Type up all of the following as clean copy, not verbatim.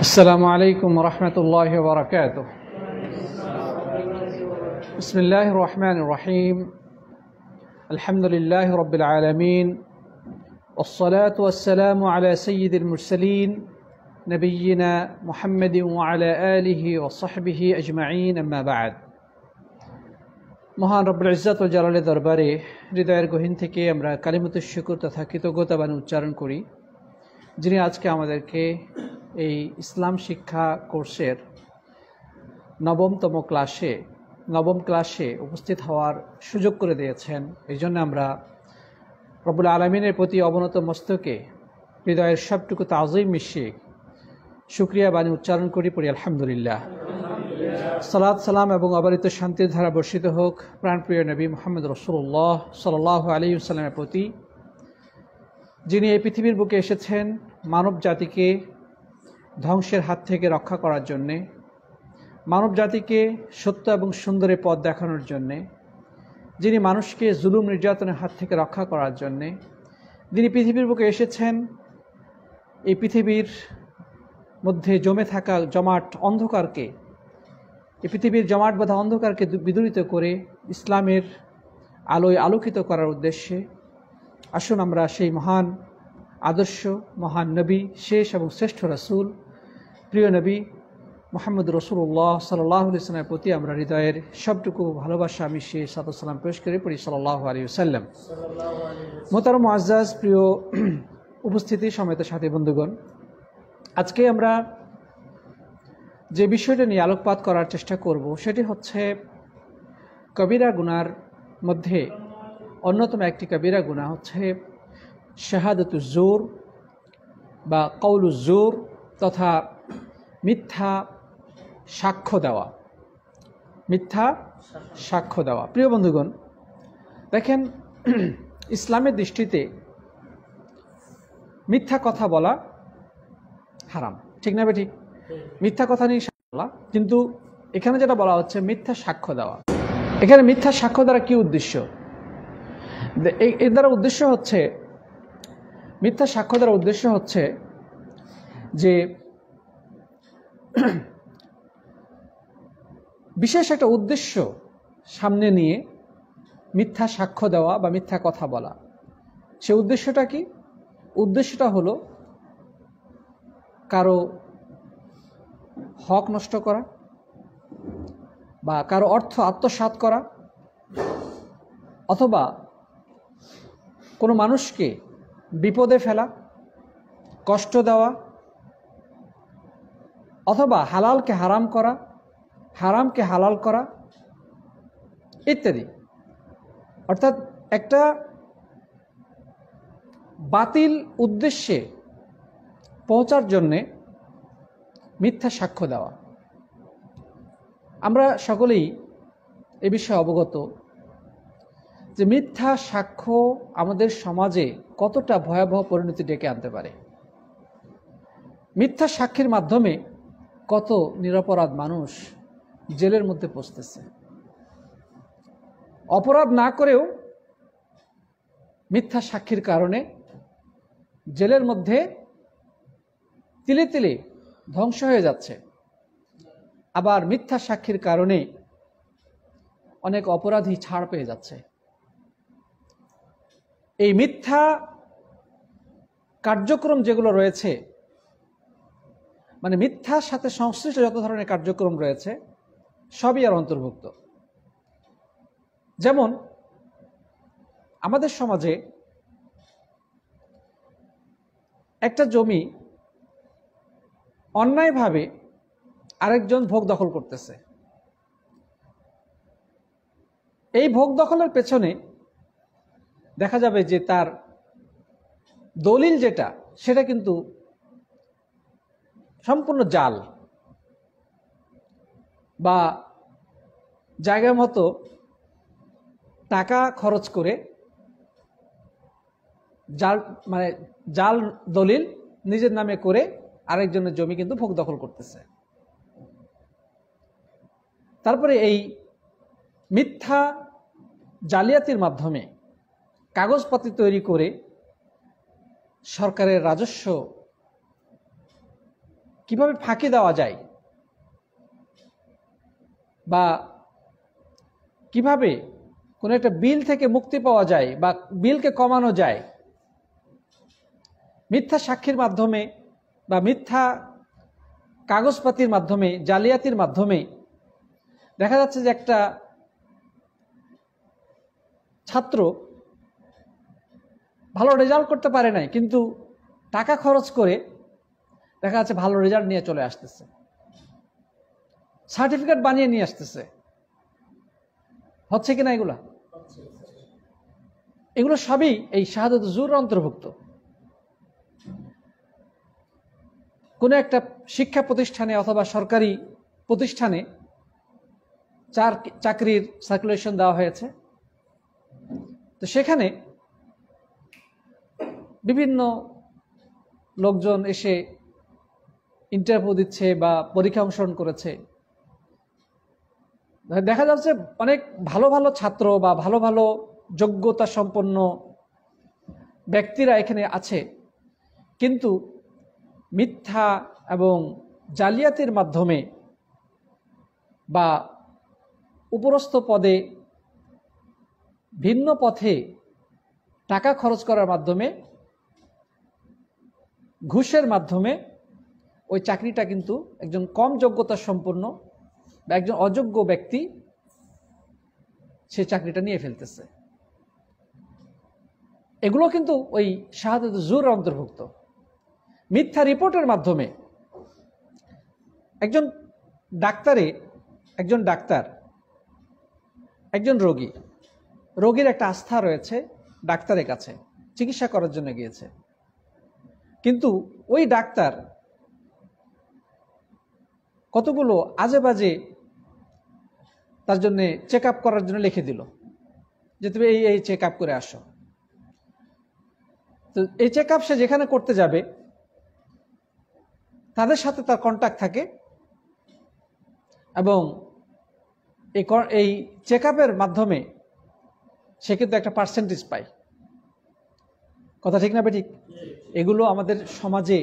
السلام عليكم ورحمة الله وبركاته. بسم الله الرحمن الرحيم. الحمد لله رب العالمين، والصلاة والسلام على سيد المرسلين نبينا محمد وعلى آله وصحبه أجمعين. أما بعد. মহান রব্বুল ইজ্জত ওয়াল জালালের দরবারে হৃদয়ের গহীন থেকে আমরা কালিমাতুশ শুকর তথা কৃতজ্ঞতা বাণী উচ্চারণ করি, যিনি আজকে আমাদেরকে এই ইসলাম শিক্ষা কোর্সের নবম ক্লাসে উপস্থিত হওয়ার সুযোগ করে দিয়েছেন। এই জন্য আমরা রব্বুল আলামিনের প্রতি অবনত মস্তকে হৃদয়ের সবটুকু তাজিম মিশিয়ে শুকরিয়া বাণী উচ্চারণ করি, পড়ি আলহামদুলিল্লাহ। সালাত সালাম এবং অবারিত শান্তির ধারা বর্ষিত হোক প্রাণপ্রিয় নবী মুহাম্মদ রাসূলুল্লাহ সাল্লাল্লাহু আলাইহি ওয়াসাল্লামের প্রতি, যিনি এই পৃথিবীর বুকে এসেছেন মানব জাতিকে ধ্বংসের হাত থেকে রক্ষা করার জন্যে, মানব জাতিকে সত্য এবং সুন্দরের পথ দেখানোর জন্যে, যিনি মানুষকে জুলুম নির্যাতনের হাত থেকে রক্ষা করার জন্যে, যিনি পৃথিবীর বুকে এসেছেন এই পৃথিবীর মধ্যে জমে থাকা জমাট অন্ধকারকে, এই পৃথিবীর জমাট বাঁধা অন্ধকারকে বিদূরিত করে ইসলামের আলোয় আলোকিত করার উদ্দেশ্যে আসুন আমরা সেই মহান আদর্শ, মহান নবী, শেষ এবং শ্রেষ্ঠ রাসূল, প্রিয় নবী মুহাম্মদ রাসূলুল্লাহ সাল্লাল্লাহু আলাইহি ওয়াসাল্লামের প্রতি আমরা হৃদয়ের সবটুকু ভালোবাসা মিশিয়ে সালাত সালাম পেশ করে পড়ি সাল্লাল্লাহু আলাইহি ওয়াসাল্লাম। মোহতারাম মুআজ্জাজ প্রিয় উপস্থিতি, সমেত সাথী বন্ধুগণ, আজকে আমরা যে বিষয়টা নিয়ে আলোকপাত করার চেষ্টা করব সেটি হচ্ছে কবিরা গুনার মধ্যে অন্যতম একটি কবিরা গুনাহ হচ্ছে শাহাদাতুজ জুর বা কওলুজ জুর তথা মিথ্যা সাক্ষ্য দেওয়া। প্রিয় বন্ধুগণ, দেখেন, ইসলামের দৃষ্টিতে মিথ্যা কথা বলা হারাম, ঠিক না ঠিক? মিথ্যা কথা নিয়ে বলা, কিন্তু এখানে যেটা বলা হচ্ছে মিথ্যা সাক্ষ্য দেওয়া। এখানে মিথ্যা সাক্ষ্য দ্বারা কি উদ্দেশ্য? এর দ্বারা উদ্দেশ্য হচ্ছে, মিথ্যা সাক্ষ্য দ্বারা উদ্দেশ্য হচ্ছে যে বিশেষ একটা উদ্দেশ্য সামনে নিয়ে মিথ্যা সাক্ষ্য দেওয়া বা মিথ্যা কথা বলা। সে উদ্দেশ্যটা কি? উদ্দেশ্যটা হলো কারো হক নষ্ট করা বা কারো অর্থ আত্মসাৎ করা, অথবা কোনো মানুষকে বিপদে ফেলা, কষ্ট দেওয়া, অথবা হালালকে হারাম করা, হারামকে হালাল করা ইত্যাদি। অর্থাৎ একটা বাতিল উদ্দেশ্যে পৌঁছার জন্যে মিথ্যা সাক্ষ্য দেওয়া। আমরা সকলেই এ বিষয়ে অবগত যে মিথ্যা সাক্ষ্য আমাদের সমাজে কতটা ভয়াবহ পরিণতি ডেকে আনতে পারে। মিথ্যা সাক্ষীর মাধ্যমে কত নিরপরাধ মানুষ জেলের মধ্যে পৌঁছতেছে। অপরাধ না করেও মিথ্যা সাক্ষীর কারণে জেলের মধ্যে তিলে তিলে ধ্বংস হয়ে যাচ্ছে। আবার মিথ্যা সাক্ষীর কারণে অনেক অপরাধী ছাড় পেয়ে যাচ্ছে। এই মিথ্যা কার্যক্রম যেগুলো রয়েছে, মানে মিথ্যার সাথে সংশ্লিষ্ট যত ধরনের কার্যক্রম রয়েছে সবই আর অন্তর্ভুক্ত। যেমন আমাদের সমাজে একটা জমি অন্যায়ভাবে আরেকজন ভোগ দখল করতেছে। এই ভোগ দখলের পেছনে দেখা যাবে যে তার দলিল যেটা, সেটা কিন্তু সম্পূর্ণ জাল, বা জায়গা মতো টাকা খরচ করে জাল দলিল নিজের নামে করে আরেকজনের জমি কিন্তু ভোগ দখল করতেছে। তারপরে এই মিথ্যা জালিয়াতির মাধ্যমে কাগজপত্র তৈরি করে সরকারের রাজস্ব কিভাবে ফাঁকি দেওয়া যায় বা কিভাবে কোনো একটা বিল থেকে মুক্তি পাওয়া যায় বা বিলকে কমানো যায়, মিথ্যা সাক্ষীর মাধ্যমে বা মিথ্যা কাগজপাতির মাধ্যমে, জালিয়াতির মাধ্যমে দেখা যাচ্ছে যে একটা ছাত্র ভালো রেজাল্ট করতে পারে নাই, কিন্তু টাকা খরচ করে দেখা যাচ্ছে ভালো রেজাল্ট নিয়ে চলে আসতেছে, সার্টিফিকেট বানিয়ে নিয়ে আসতেছে। হচ্ছে কিনা এগুলা? এগুলো সবই এই শাহাদাত জুর অন্তর্ভুক্ত। কোনো একটা শিক্ষা প্রতিষ্ঠানে অথবা সরকারি প্রতিষ্ঠানে চাকরির সার্কুলেশন দেওয়া হয়েছে, তো সেখানে বিভিন্ন লোকজন এসে ইন্টারভিউ দিচ্ছে বা পরীক্ষা অংশগ্রহণ করেছে। দেখা যাচ্ছে অনেক ভালো ভালো ছাত্র বা ভালো ভালো যোগ্যতা সম্পন্ন ব্যক্তিরা এখানে আছে, কিন্তু মিথ্যা এবং জালিয়াতির মাধ্যমে বা উপরস্থ পদে ভিন্ন পথে টাকা খরচ করার মাধ্যমে, ঘুষের মাধ্যমে ওই চাকরিটা কিন্তু একজন কম যোগ্যতা সম্পন্ন বা একজন অযোগ্য ব্যক্তি সে চাকরিটা নিয়ে ফেলতেছে। এগুলো কিন্তু ওই শাহাদাত জুর অন্তর্ভুক্ত। মিথ্যা রিপোর্টের মাধ্যমে একজন ডাক্তার একজন রোগীর একটা আস্থা রয়েছে ডাক্তারের কাছে, চিকিৎসা করার জন্য গিয়েছে, কিন্তু ওই ডাক্তার কতগুলো আজে বাজে তার জন্য চেক আপ করার জন্য লিখে দিল যে তুমি এই চেক আপ করে আসো। তো এই চেক আপ সে যেখানে করতে যাবে তাদের সাথে তার কন্ট্যাক্ট থাকে এবং এই চেক আপের মাধ্যমে সে কিন্তু একটা পার্সেন্টেজ পায়। কথা ঠিক না বেঠিক? এগুলো আমাদের সমাজে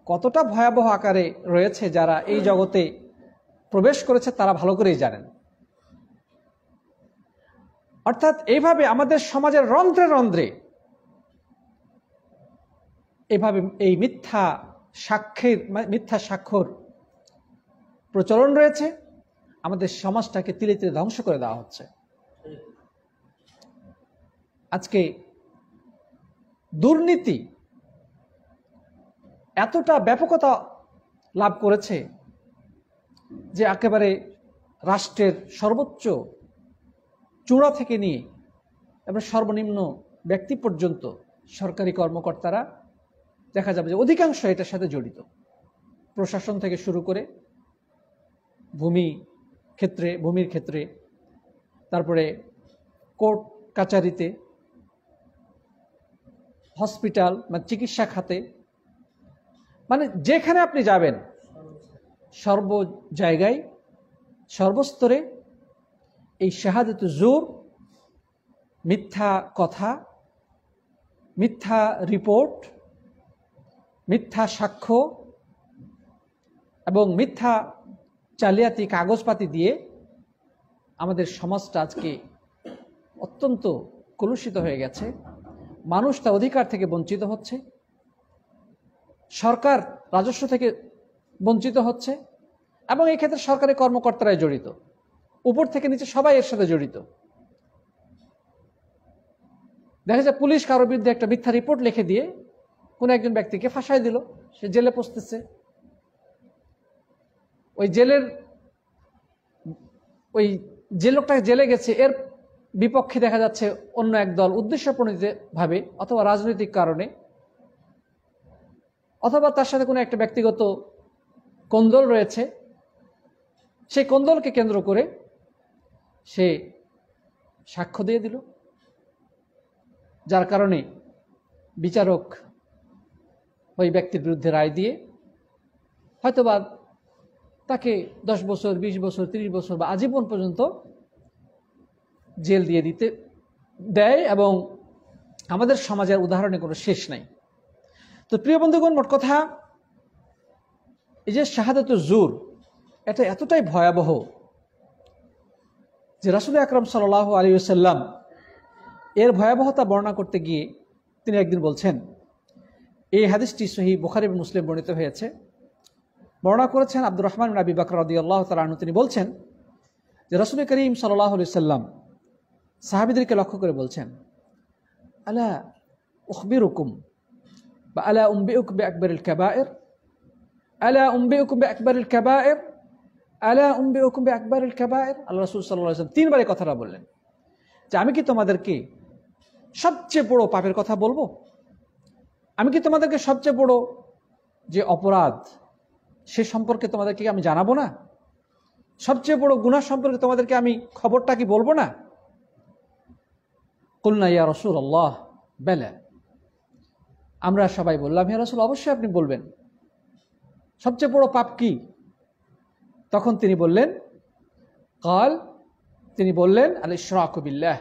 কতটা ভয়াবহ আকারে রয়েছে, যারা এই জগতে প্রবেশ করেছে তারা ভালো করেই জানেন। অর্থাৎ এইভাবে আমাদের সমাজের রন্ধ্রে রন্ধ্রে এইভাবে এই মিথ্যা সাক্ষ্যর প্রচলন রয়েছে। আমাদের সমাজটাকে তিলে তিলে ধ্বংস করে দেওয়া হচ্ছে। আজকে দুর্নীতি এতটা ব্যাপকতা লাভ করেছে যে একেবারে রাষ্ট্রের সর্বোচ্চ চূড়া থেকে নিয়ে এবং সর্বনিম্ন ব্যক্তি পর্যন্ত সরকারি কর্মকর্তারা দেখা যাবে যে অধিকাংশ এটার সাথে জড়িত। প্রশাসন থেকে শুরু করে ভূমির ক্ষেত্রে, তারপরে কোর্ট কাচারিতে, হসপিটাল মানে চিকিৎসা খাতে, মানে যেখানে আপনি যাবেন সর্ব জায়গায় সর্বস্তরে এই শাহাদাত জুর, মিথ্যা কথা, মিথ্যা রিপোর্ট, মিথ্যা সাক্ষ্য এবং মিথ্যা জালিয়াতি কাগজপাতি দিয়ে আমাদের সমাজটা আজকে অত্যন্ত কলুষিত হয়ে গেছে। মানুষ তার অধিকার থেকে বঞ্চিত হচ্ছে, সরকার রাজস্ব থেকে বঞ্চিত হচ্ছে এবং এই ক্ষেত্রে সরকারি কর্মকর্তারাই জড়িত, উপর থেকে নিচে সবাই এর সাথে জড়িত। দেখা যায় পুলিশ কারোর বিরুদ্ধে একটা মিথ্যা রিপোর্ট লিখে দিয়ে কোনো একজন ব্যক্তিকে ফাঁসাই দিল, সে জেলে পৌঁছতেছে। ওই যে লোকটা জেলে গেছে এর বিপক্ষে দেখা যাচ্ছে অন্য এক দল উদ্দেশ্যপ্রণোদিতভাবে অথবা রাজনৈতিক কারণে অথবা তার সাথে কোনো একটা ব্যক্তিগত কোন্দল রয়েছে, সেই কোন্দলকে কেন্দ্র করে সে সাক্ষ্য দিয়ে দিল, যার কারণে বিচারক ওই ব্যক্তির বিরুদ্ধে রায় দিয়ে হয়তোবা তাকে 10 বছর, 20 বছর, 30 বছর বা আজীবন পর্যন্ত জেল দিয়ে দেয় এবং আমাদের সমাজের উদাহরণে কোনো শেষ নাই। তো প্রিয় বন্ধুগণ, মোট কথা এই যে শাহাদাতুজ জুর, এটা এতটাই ভয়াবহ যে রাসূল আকরাম সাল্লাল্লাহু আলাইহি ওয়াসাল্লাম এর ভয়াবহতা বর্ণনা করতে গিয়ে তিনি একদিন বলছেন, এই হাদিসটি সহিহ বুখারী এবং মুসলিম বর্ণিত হয়েছে, বর্ণনা করেছেন আব্দুর রহমান ইবনে আবি বকর রাদিয়াল্লাহু তাআলা আনহু। তিনি বলছেন যে রাসূল করিম সাল্লাল্লাহু আলাইহি ওয়াসাল্লাম সাহাবীদেরকে লক্ষ্য করে বলছেন, আলা উখবিরুকুম বা আলা উম্বিউকুম বিআকবারিল কাবায়ের, আলা উম্বিউকুম বিআকবারিল কাবায়ের, আলা উম্বিউকুম বিআকবারিল কাবায়ের। আল্লাহ রাসূল সাল্লাল্লাহু আলাইহি ওয়াসাল্লাম তিনবার এই কথাটা বললেন যে আমি কি তোমাদেরকে সবচেয়ে বড় পাপের কথা বলবো? আমি কি তোমাদেরকে সবচেয়ে বড় যে অপরাধ সে সম্পর্কে তোমাদেরকে আমি জানাবো না? সবচেয়ে বড় গুনাহ সম্পর্কে তোমাদেরকে আমি খবরটা কি বলবো না? কুলনা ইয়া রাসূলুল্লাহ বালা, আমরা সবাই বললাম ইয়া রাসূল অবশ্যই আপনি বলবেন। সবচেয়ে বড় পাপ কি? তখন তিনি বললেন তিনি বললেন আল ইশরাকু বিল্লাহ,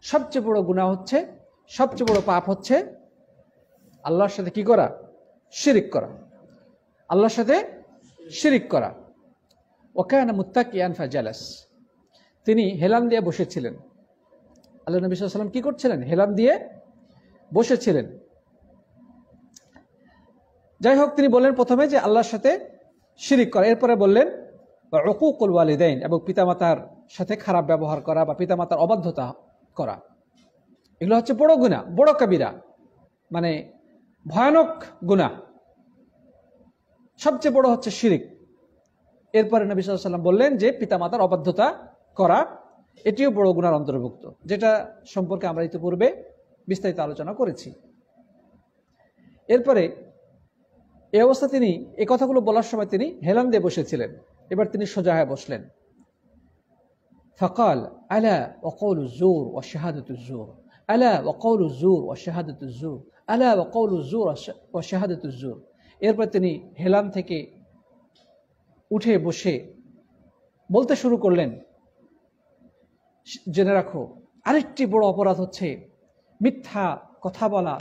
সবচেয়ে বড় গুনাহ হচ্ছে, সবচেয়ে বড় পাপ হচ্ছে আল্লাহর সাথে কি করা? শিরিক করা, আল্লাহর সাথে শিরিক করা। ওয়াকানা মুত্তাকিয়ান ফাজালাস, তিনি হেলান দিয়ে বসেছিলেন। আল্লাহ নবী সাল্লাল্লাহু আলাইহি ওয়াসাল্লাম কি করছিলেন? হেলান দিয়ে বসেছিলেন। যাই হোক, তিনি বললেন প্রথমে যে আল্লাহর সাথে শিরিক করা, এরপরে বললেন উকুকুল ওয়ালিদাইন, এবং পিতামাতার সাথে খারাপ ব্যবহার করা বা পিতামাতার অবাধ্যতা করা। এগুলো হচ্ছে বড় গুনাহ, বড় কবিরা, মানে ভয়ানক গুনাহ। সবচেয়ে বড় হচ্ছে শিরিক। এরপরে নবী সাল্লাল্লাহু আলাইহি ওয়াসাল্লাম বললেন যে পিতামাতার অবাধ্যতা করা এটিও বড় গুনার অন্তর্ভুক্ত, যেটা সম্পর্কে আমরা ইতিপূর্বে বিস্তারিত আলোচনা করেছি। এরপরে এই অবস্থা তিনি এই কথাগুলো বলার সময় তিনি হেলান দিয়ে বসেছিলেন। এবার তিনি সোজা হয়ে বসলেন। ফাকাল আলা ওয়া কাউলুজ জুর ওয়া শাহাদাতুজ জুর, আলা ওয়া কাউলুজ জুর ওয়া শাহাদাতুজ জুর, আলা ওয়া কাউলুজ জুর ওয়া শাহাদাতুজ জুর। এরপর তিনি হেলান থেকে উঠে বসে বলতে শুরু করলেন, জেনে রাখো আরেকটি বড় অপরাধ হচ্ছে মিথ্যা কথা বলা,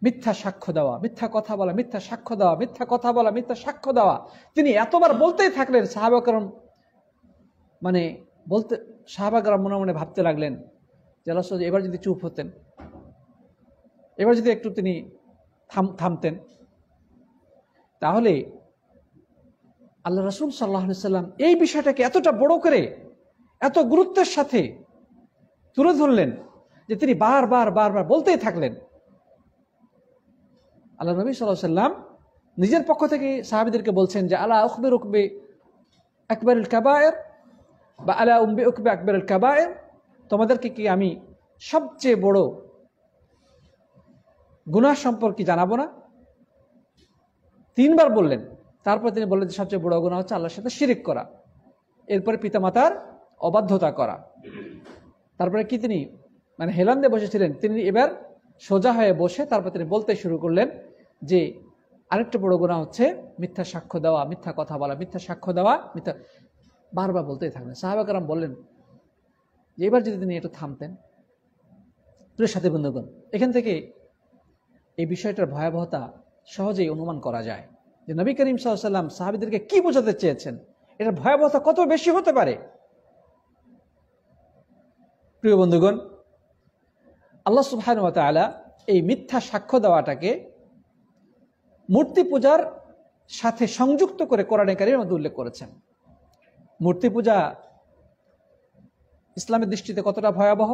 মিথ্যা সাক্ষ্য দেওয়া, মিথ্যা কথা বলা, মিথ্যা সাক্ষ্য দেওয়া, মিথ্যা কথা বলা, মিথ্যা সাক্ষ্য দেওয়া। তিনি এতবার বলতেই থাকলেন, সাহাবাকরাম সাহাবাকরাম মনে মনে ভাবতে লাগলেন যে রাসূল এবার যদি চুপ হতেন, এবার যদি একটু তিনি থামতেন, তাহলে আল্লাহ রাসূল সাল্লাল্লাহু আলাইহি ওয়াসাল্লাম এই বিষয়টাকে এতটা বড় করে এত গুরুত্বের সাথে তুলে ধরলেন যে তিনি বারবার বলতেই থাকলেন। আল্লাহ নবী সাল্লাল্লাহু আলাইহি ওয়াসাল্লাম নিজের পক্ষ থেকে সাহাবীদেরকে বলছেন যে আলা উখবিরুকুম বিআকবারিল কাবায়ের বা আলা উম্বিউকুম বিআকবারিল কাবায়ের, তোমাদেরকে কি আমি সবচেয়ে বড় গুনাহ সম্পর্কে জানাবো না? তিনবার বললেন। তারপর তিনি বললেন যে সবচেয়ে বড় গুনাহ হচ্ছে আল্লাহর সাথে শিরিক করা, এরপরে পিতামাতার অবাধ্যতা করা। তারপরে কি তিনি হেলান দিয়ে বসেছিলেন, তিনি এবার সোজা হয়ে বসে তারপর তিনি বলতে শুরু করলেন যে আরেকটা বড় গুনাহ হচ্ছে মিথ্যা সাক্ষ্য দেওয়া, মিথ্যা কথা বলা, মিথ্যা সাক্ষ্য দেওয়া, মিথ্যা, বারবার বলতেই থাকলেন। সাহাবাকরাম বললেন যে এবার যদি তিনি একটু থামতেন। প্রিয় সাথী বন্ধুগণ, এখান থেকে এই বিষয়টার ভয়াবহতা সহজেই অনুমান করা যায় যে নবী করিম সাল্লাল্লাহু আলাইহি ওয়াসাল্লাম সাহাবীদেরকে কি বোঝাতে চেয়েছেন, এটার ভয়াবহতা কত বেশি হতে পারে। প্রিয় বন্ধুগণ, আল্লাহ সুবহানাহু ওয়া তাআলা এই মিথ্যা সাক্ষ্য দেওয়াটাকে মূর্তি পূজার সাথে সংযুক্ত করে কোরআনে কারীমের মধ্যে উল্লেখ করেছেন। মূর্তি পূজা ইসলামের দৃষ্টিতে কতটা ভয়াবহ,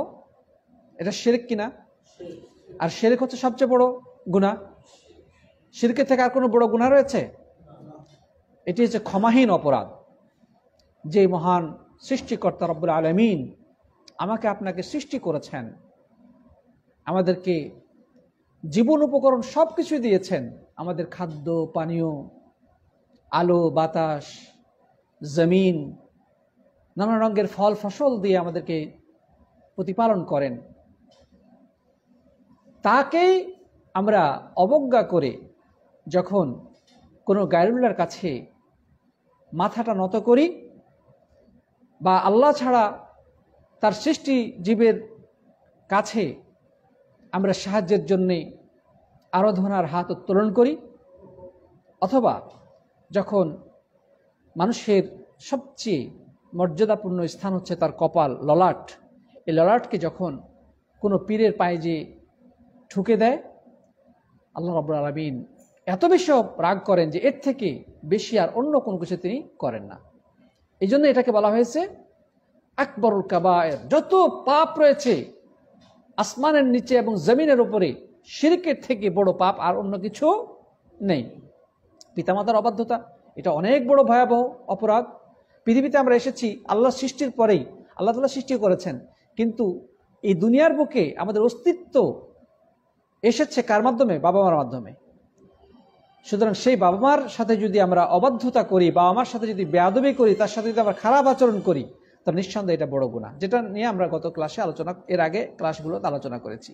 এটা শিরক কিনা? আর শিরক হচ্ছে সবচেয়ে বড় গুনাহ। শিরকের থেকে আর কোনো বড় গুনাহ রয়েছে? এটি হচ্ছে ক্ষমাহীন অপরাধ। যে মহান সৃষ্টিকর্তা রব্বুল আলামিন আমাকে আপনাকে সৃষ্টি করেছেন, আমাদেরকে জীবন উপকরণ সব কিছুই দিয়েছেন, আমাদের খাদ্য পানীয়, আলো বাতাস, জমিন, নানা রঙের ফল ফসল দিয়ে আমাদেরকে প্রতিপালন করেন। তাকেই আমরা অবজ্ঞা করে যখন কোনো গায়রুল্লাহর কাছে মাথাটা নত করি বা আল্লাহ ছাড়া তার সৃষ্টি জীবের কাছে আমরা সাহায্যের জন্যে আরাধনার হাত উত্তোলন করি, অথবা যখন মানুষের সবচেয়ে মর্যাদাপূর্ণ স্থান হচ্ছে তার কপাল, ললাট, এই ললাটকে যখন কোনো পীরের পায়ে যে ঠুকে দেয়, আল্লাহ রাব্বুল আলামিন এত বেশি রাগ করেন যে এর থেকে বেশি আর অন্য কোনো কিছু তিনি করেন না। এই জন্য এটাকে বলা হয়েছে আকবরুল কাবায়ের। যত পাপ রয়েছে আসমানের নিচে এবং জমিনের উপরে, শিরকের থেকে বড় পাপ আর অন্য কিছু নেই। পিতামাতার অবাধ্যতা, এটা অনেক বড় ভয়াবহ অপরাধ। পৃথিবীতে আমরা এসেছি আল্লাহ সৃষ্টির পরেই, আল্লাহ তাআলা সৃষ্টি করেছেন, কিন্তু এই দুনিয়ার বুকে আমাদের অস্তিত্ব এসেছে কার মাধ্যমে? বাবা মার মাধ্যমে। সুতরাং সেই বাবা মার সাথে যদি আমরা অবাধ্যতা করি, বাবা মার সাথে যদি বেয়াদবি করি, তার সাথে যদি আমরা খারাপ আচরণ করি, তাহলে নিঃসন্দেহে এটা বড় গুনাহ, যেটা নিয়ে আমরা গত ক্লাসে এর আগে ক্লাসগুলোতে আলোচনা করেছি।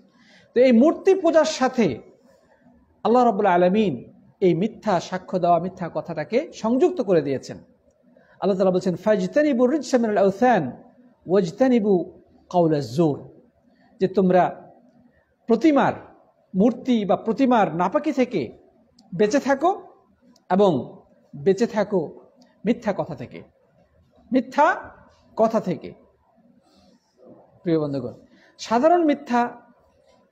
তো এই মূর্তি পূজার সাথে আল্লাহ রাব্বুল আলামিন এই মিথ্যা সাক্ষ্য দেওয়া, মিথ্যা কথাটাকে সংযুক্ত করে দিয়েছেন। আল্লাহ তাআলা বলছেন ফাজতানিবু রিজসা মিনাল আওসান ওয়াজতানিবু কাওলাজ জুর, যে তোমরা প্রতিমার, মূর্তি বা প্রতিমার নাপাকি থেকে বেঁচে থাকো এবং বেঁচে থাকো মিথ্যা কথা থেকে। মিথ্যা কথা থেকে, প্রিয় বন্ধুগণ, সাধারণ মিথ্যা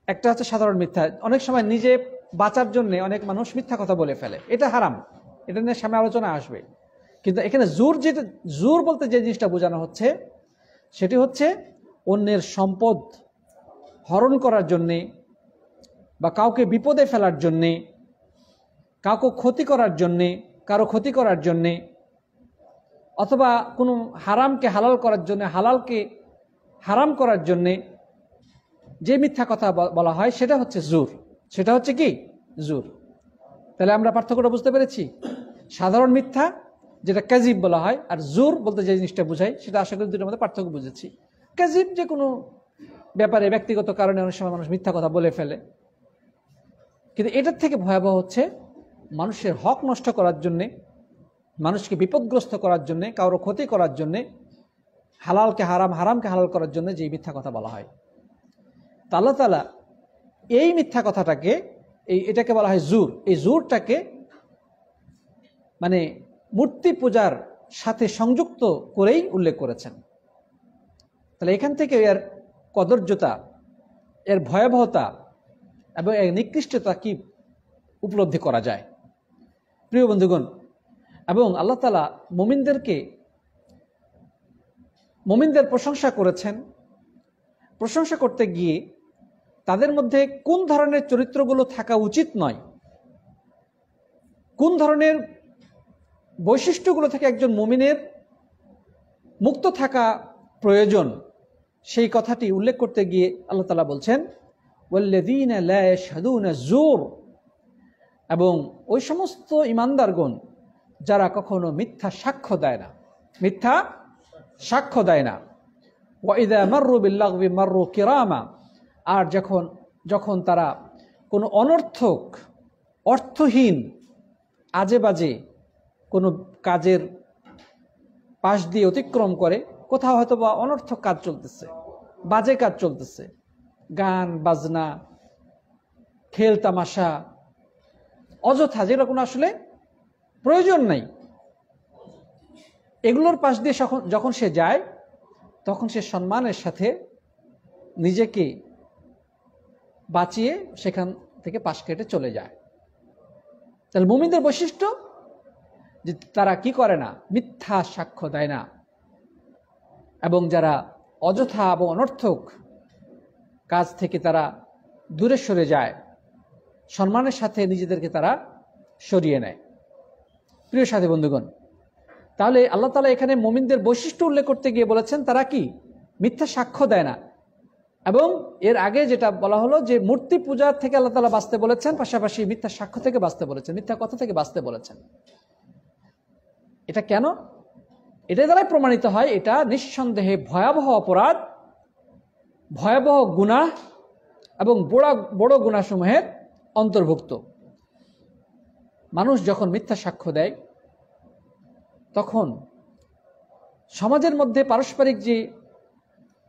একটা হচ্ছে সাধারণ মিথ্যা। অনেক সময় নিজে বাঁচার জন্য অনেক মানুষ মিথ্যা কথা বলে ফেলে, এটা হারাম, এটা নিয়ে সামনে আলোচনা আসবে। কিন্তু এখানে জোর বলতে যে জিনিসটা বোঝানো হচ্ছে সেটি হচ্ছে অন্যের সম্পদ হরণ করার জন্যে বা কাউকে বিপদে ফেলার জন্যে, কাউকে ক্ষতি করার জন্যে, কারো ক্ষতি করার জন্যে, অথবা কোনো হারামকে হালাল করার জন্য, হালালকে হারাম করার জন্যে যে মিথ্যা কথা বলা হয় সেটা হচ্ছে জোর। সেটা হচ্ছে কি? জোর। তাহলে আমরা পার্থক্যটা বুঝতে পেরেছি। সাধারণ মিথ্যা যেটা কাজিব বলা হয়, আর জোর বলতে যে জিনিসটা বোঝায় সেটা আশা করি দুটোর মধ্যে পার্থক্য বুঝেছি। কাজিব যে কোনো ব্যাপারে ব্যক্তিগত কারণে অনেক সময় মানুষ মিথ্যা কথা বলে ফেলে, কিন্তু এটার থেকে ভয়াবহ হচ্ছে মানুষের হক নষ্ট করার জন্যে, মানুষকে বিপদগ্রস্ত করার জন্যে, কারো ক্ষতি করার জন্যে, হালালকে হারাম, হারামকে হালাল করার জন্য যে মিথ্যা কথা বলা হয়। তা আল্লাহ তাআলা এই মিথ্যা কথাটাকে, এটাকে বলা হয় জুর। এই জুরটাকে মানে মূর্তি পূজার সাথে সংযুক্ত করেই উল্লেখ করেছেন। তাহলে এখান থেকে এর কদর্যতা, এর ভয়াবহতা এবং এর নিকৃষ্টতা কি উপলব্ধি করা যায়, প্রিয় বন্ধুগণ। এবং আল্লাহ তাআলা মুমিনদের প্রশংসা করেছেন। প্রশংসা করতে গিয়ে তাদের মধ্যে কোন ধরনের চরিত্রগুলো থাকা উচিত নয়, কোন ধরনের বৈশিষ্ট্যগুলো থেকে একজন মুমিনের মুক্ত থাকা প্রয়োজন, সেই কথাটি উল্লেখ করতে গিয়ে আল্লাহ তাআলা বলছেন ওয়াল্লাযীনা লা ইয়াশহাদুনা যুর, এবং ওই সমস্ত ঈমানদারগণ যারা কখনো মিথ্যা সাক্ষ্য দেয় না, মিথ্যা সাক্ষ্য দেয় না। ওয়া ইযা মাররু বিল্লাগবি মাররু কিরামা, আর যখন তারা কোনো অনর্থক, অর্থহীন, আজে বাজে কোনো কাজের পাশ দিয়ে অতিক্রম করে, কোথাও হয়তো বা অনর্থক কাজ চলতেছে, বাজে কাজ চলতেছে, গান বাজনা, খেল তামাশা, অযথা, যেগুলো কোনো আসলে প্রয়োজন নাই, এগুলোর পাশ দিয়ে যখন সে যায়, তখন সে সম্মানের সাথে নিজেকে বাঁচিয়ে সেখান থেকে পাশ কেটে চলে যায়। তাহলে মুমিনদের বৈশিষ্ট্য যে তারা কি করে না? মিথ্যা সাক্ষ্য দেয় না, এবং যারা অযথা এবং অনর্থক কাজ থেকে তারা দূরে সরে যায়, সম্মানের সাথে নিজেদেরকে তারা সরিয়ে নেয়। প্রিয় সাথী বন্ধুগণ, তাহলে আল্লাহ তাআলা এখানে মুমিনদের বৈশিষ্ট্য উল্লেখ করতে গিয়ে বলেছেন তারা কি? মিথ্যা সাক্ষ্য দেয় না। এবং এর আগে যেটা বলা হলো যে মূর্তি পূজার থেকে আল্লাহ তাআলা বাঁচতে বলেছেন, পাশাপাশি মিথ্যা সাক্ষ্য থেকে বাঁচতে বলেছেন, মিথ্যা কথা থেকে বাঁচতে বলেছেন। এটা কেন? এটা দ্বারা প্রমাণিত হয় এটা নিঃসন্দেহে ভয়াবহ অপরাধ, ভয়াবহ গুনাহ এবং বড় গুনাহসমূহের অন্তর্ভুক্ত। মানুষ যখন মিথ্যা সাক্ষ্য দেয়, তখন সমাজের মধ্যে পারস্পরিক যে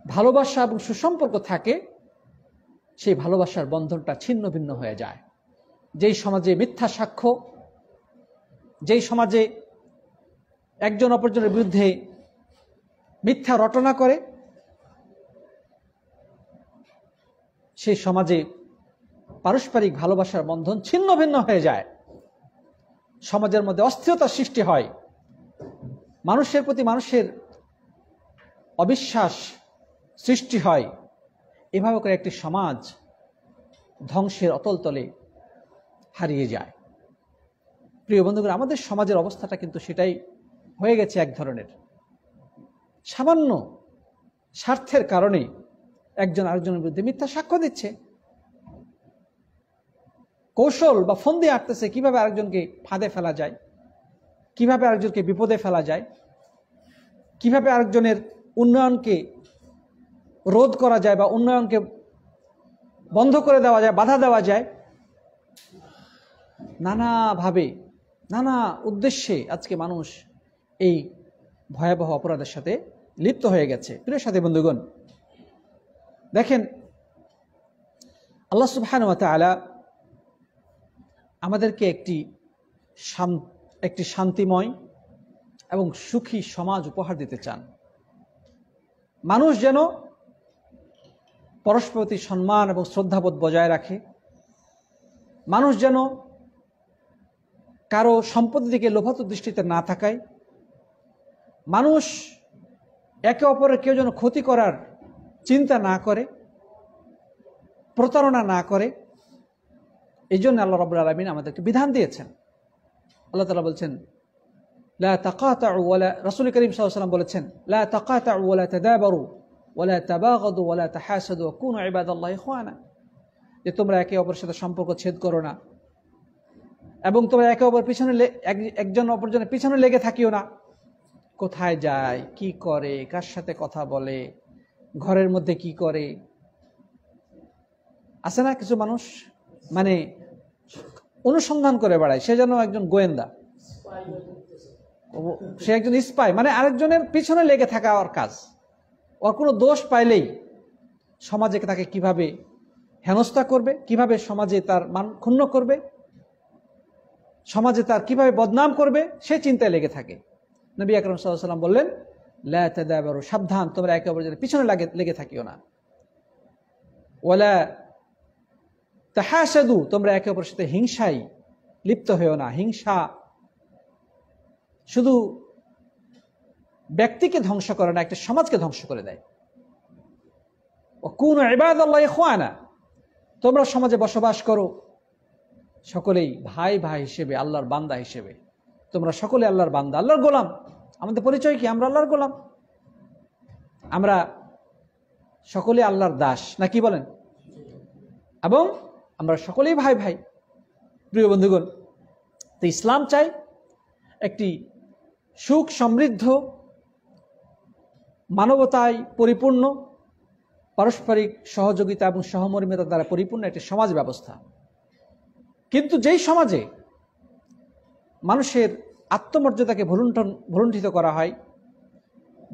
ভালোবাসা এবং সুসম্পর্ক থাকে, সেই ভালোবাসার বন্ধনটা ছিন্ন ভিন্ন হয়ে যায়। যেই সমাজে মিথ্যা সাক্ষ্য যেই সমাজে একজন অপরজনের বিরুদ্ধে মিথ্যা রটনা করে, সেই সমাজে পারস্পরিক ভালোবাসার বন্ধন ছিন্ন ভিন্ন হয়ে যায়, সমাজের মধ্যে অস্থিরতার সৃষ্টি হয়, মানুষের প্রতি মানুষের অবিশ্বাস সৃষ্টি হয়। এভাবে করে একটি সমাজ ধ্বংসের অতলতলে হারিয়ে যায়। প্রিয় বন্ধুগণ, আমাদের সমাজের অবস্থাটা কিন্তু সেটাই হয়ে গেছে। এক ধরনের সামান্য স্বার্থের কারণে একজন আরেকজনের বিরুদ্ধে মিথ্যা সাক্ষ্য দিচ্ছে, কৌশল বা ফন্দি আঁটতেছে কিভাবে আরেকজনকে ফাঁদে ফেলা যায়, কিভাবে আরেকজনকে বিপদে ফেলা যায়, কিভাবে আরেকজনের উন্নয়নকে রোধ করা যায় বা উন্নয়নকে বন্ধ করে দেওয়া যায়, বাধা দেওয়া যায়। নানাভাবে নানা উদ্দেশ্যে আজকে মানুষ এই ভয়াবহ অপরাধের সাথে লিপ্ত হয়ে গেছে। প্রিয় সাথী বন্ধুগণ, দেখেন আল্লাহ সুবহানাহু ওয়া তাআলা আমাদেরকে একটি শান্তিময় এবং সুখী সমাজ উপহার দিতে চান। মানুষ যেন পরস্পর প্রতি সম্মান এবং শ্রদ্ধাবোধ বজায় রাখে, মানুষ যেন কারো সম্পত্তির দিকে লোভাতুর দৃষ্টিতে না তাকায়, মানুষ একে অপরের কেউ যেন ক্ষতি করার চিন্তা না করে, প্রতারণা না করে। এই জন্য আল্লাহ রাব্বুল আলামিন আমাদেরকে বিধান দিয়েছেন। আল্লাহ তাআলা বলছেন লা তাকাতাউ ওয়ালা, রাসূল করিম সাল্লাল্লাহু আলাইহি ওয়াসাল্লাম বলেছেন লা তাকাতাউ ওয়ালা তাদাবারু ওয়ালা তাবাগাদু ওয়ালা তাহাসাদু ওয়া কুনু ইবাদাল্লাহি ইখওয়ানা, যে তোমরা একে অপরের সাথে সম্পর্ক ছেদ করো না এবং তোমরা একে অপরের পিছনে একজন অপরজনের পিছনে লেগে থাকিও না। কোথায় যায়, কি করে, কার সাথে কথা বলে, ঘরের মধ্যে কি করে। আছে না কিছু মানুষ মানে অনুসন্ধান করে বেড়ায়, সে যেন একজন গোয়েন্দা, সে একজন স্পাই, মানে আরেকজনের পিছনে লেগে থাকা ওর কাজ। ওর কোনো দোষ পাইলেই সমাজে তাকে কিভাবে হেনস্থা করবে, কিভাবে সমাজে তার মান ক্ষুণ্ণ করবে, সমাজে তার কিভাবে বদনাম করবে, সে চিন্তায় লেগে থাকে। নবী আকরাম সাল্লাল্লাহু আলাইহি ওয়াসাল্লাম বললেন লা তাদাবারু, সাবধান, তোমরা একে অপরের পিছনে লেগে থাকিও না। ওয়ালা তাহাসাদু, তোমরা একে অপরের সাথে হিংসায় লিপ্ত হয়েও না। হিংসা শুধু ব্যক্তিকে ধ্বংস করে না, একটা সমাজকে ধ্বংস করে দেয়। ওয়া কুনু ইবাদাল্লাহি ইখওয়ানা, তোমরা সমাজে বসবাস করো সকলেই ভাই ভাই হিসেবে, আল্লাহর বান্দা হিসেবে। তোমরা সকলে আল্লাহর বান্দা, আল্লাহর গোলাম। আমাদের পরিচয় কি? আমরা আল্লাহর গোলাম, আমরা সকলে আল্লাহর দাস, না কি বলেন? এবং আমরা সকলেই ভাই ভাই। প্রিয় বন্ধুগণ, তো ইসলাম চাই একটি সুখ সমৃদ্ধ, মানবতায় পরিপূর্ণ, পারস্পরিক সহযোগিতা এবং সহমর্মিতা দ্বারা পরিপূর্ণ একটি সমাজ ব্যবস্থা। কিন্তু যেই সমাজে মানুষের আত্মমর্যাদাকে ভুলুণ্ঠিত করা হয়,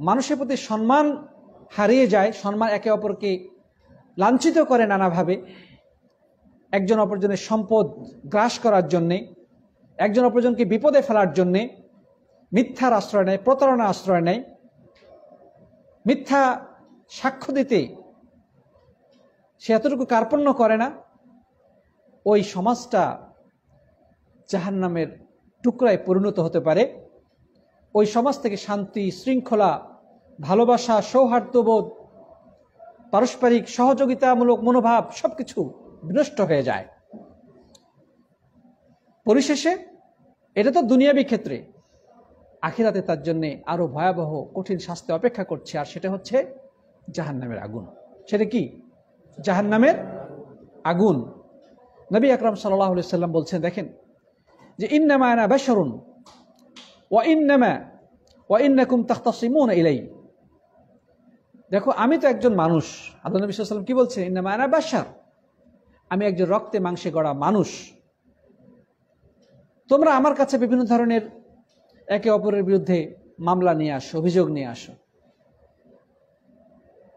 মানুষের প্রতি সম্মান হারিয়ে যায়, সম্মান একে অপরকে লাঞ্ছিত করে নানাভাবে, একজন অপরজনের সম্পদ গ্রাস করার জন্যে, একজন অপরজনকে বিপদে ফেলার জন্যে মিথ্যার আশ্রয় নেয়, প্রতারণার আশ্রয় নেয়, মিথ্যা সাক্ষ্য দিতে সে এতটুকু কার্পণ্য করে না, ওই সমাজটা জাহান্নামের টুকরায় পরিণত হতে পারে। ওই সমাজ থেকে শান্তি, শৃঙ্খলা, ভালোবাসা, সৌহার্দ্যবোধ, পারস্পরিক সহযোগিতামূলক মনোভাব সবকিছু বিনষ্ট হয়ে যায়। পরিশেষে এটা তো দুনিয়াবী ক্ষেত্রে, আখিরাতে তার জন্য আরো ভয়াবহ কঠিন শাস্তি অপেক্ষা করছে, আর সেটা হচ্ছে জাহান্নামের আগুন। সেটা কি? জাহান্নামের আগুন। নবী আকরাম সাল্লাল্লাহু আলাইহি সাল্লাম বলছেন, দেখেন যে ইন্নামা আনা বাশারুন ওয়া ইন্নাকুম তাখতাসিমুনা ইলাই। দেখো, আমি তো একজন মানুষ। আল্লাহ নবী সাল্লাল্লাহু আলাইহি সাল্লাম কি বলছেন? ইন্নামা আনা বাশার, আমি একজন রক্তে মাংসে গড়া মানুষ। তোমরা আমার কাছে বিভিন্ন ধরনের একে অপরের বিরুদ্ধে মামলা নিয়ে আসো, অভিযোগ নিয়ে আসো।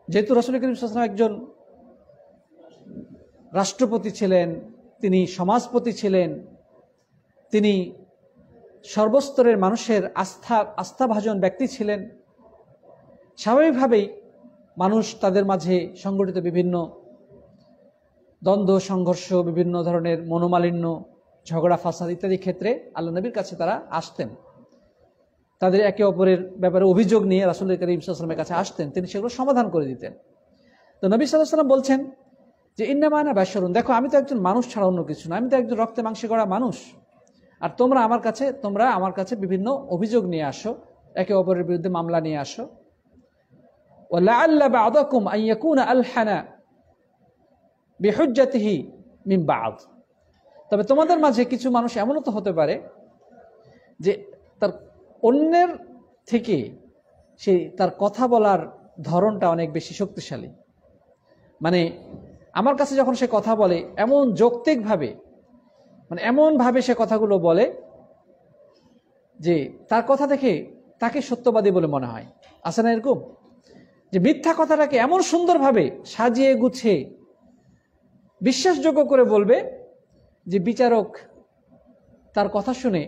যেহেতু রাসূল করিম সাল্লাল্লাহু আলাইহি ওয়াসাল্লাম একজন রাষ্ট্রপতি ছিলেন, তিনি সমাজপতি ছিলেন, তিনি সর্বস্তরের মানুষের আস্থাভাজন ব্যক্তি ছিলেন। স্বাভাবিকভাবেই মানুষ তাদের মাঝে সংগঠিত বিভিন্ন দ্বন্দ্ব, সংঘর্ষ, বিভিন্ন ধরনের মনোমালিন্য, ঝগড়া ফাসাদ ইত্যাদি ক্ষেত্রে আল্লাহ নবীর কাছে তারা আসতেন। তাদের একে অপরের ব্যাপারে অভিযোগ নিয়ে রাসূল করিম সাল্লাল্লাহু আলাইহি ওয়াসাল্লামের কাছে আসতেন, তিনি সেগুলো সমাধান করে দিতেন। তো নবী সাল্লাল্লাহু আলাইহি ওয়াসাল্লাম বলছেন যে ইন্নামা আনা বাশারুন, দেখো আমি তো একজন মানুষ ছাড়া অন্য কিছু না, আমি তো একজন রক্তে মাংসে গড়া মানুষ। আর তোমরা আমার কাছে বিভিন্ন অভিযোগ নিয়ে আসো, একে অপরের বিরুদ্ধে মামলা নিয়ে আসো। ওয়ালাআল্লা বা'দাকুম আন ইয়াকুনা আলহানা বিহুজ্জাতিহি মিন বা'দ, তবে তোমাদের মাঝে কিছু মানুষ এমনও তো হতে পারে যে তার অন্যের থেকে তার কথা বলার ধরনটা অনেক বেশি শক্তিশালী। মানে আমার কাছে যখন সে কথা বলে এমন যৌক্তিকভাবে, মানে এমনভাবে সে কথাগুলো বলে যে তার কথা দেখে তাকে সত্যবাদী বলে মনে হয়। আছে না এরকম, যে মিথ্যা কথাটাকে এমন সুন্দরভাবে সাজিয়ে গুছিয়ে বিশ্বাসযোগ্য করে বলবে যে বিচারক তার কথা শুনে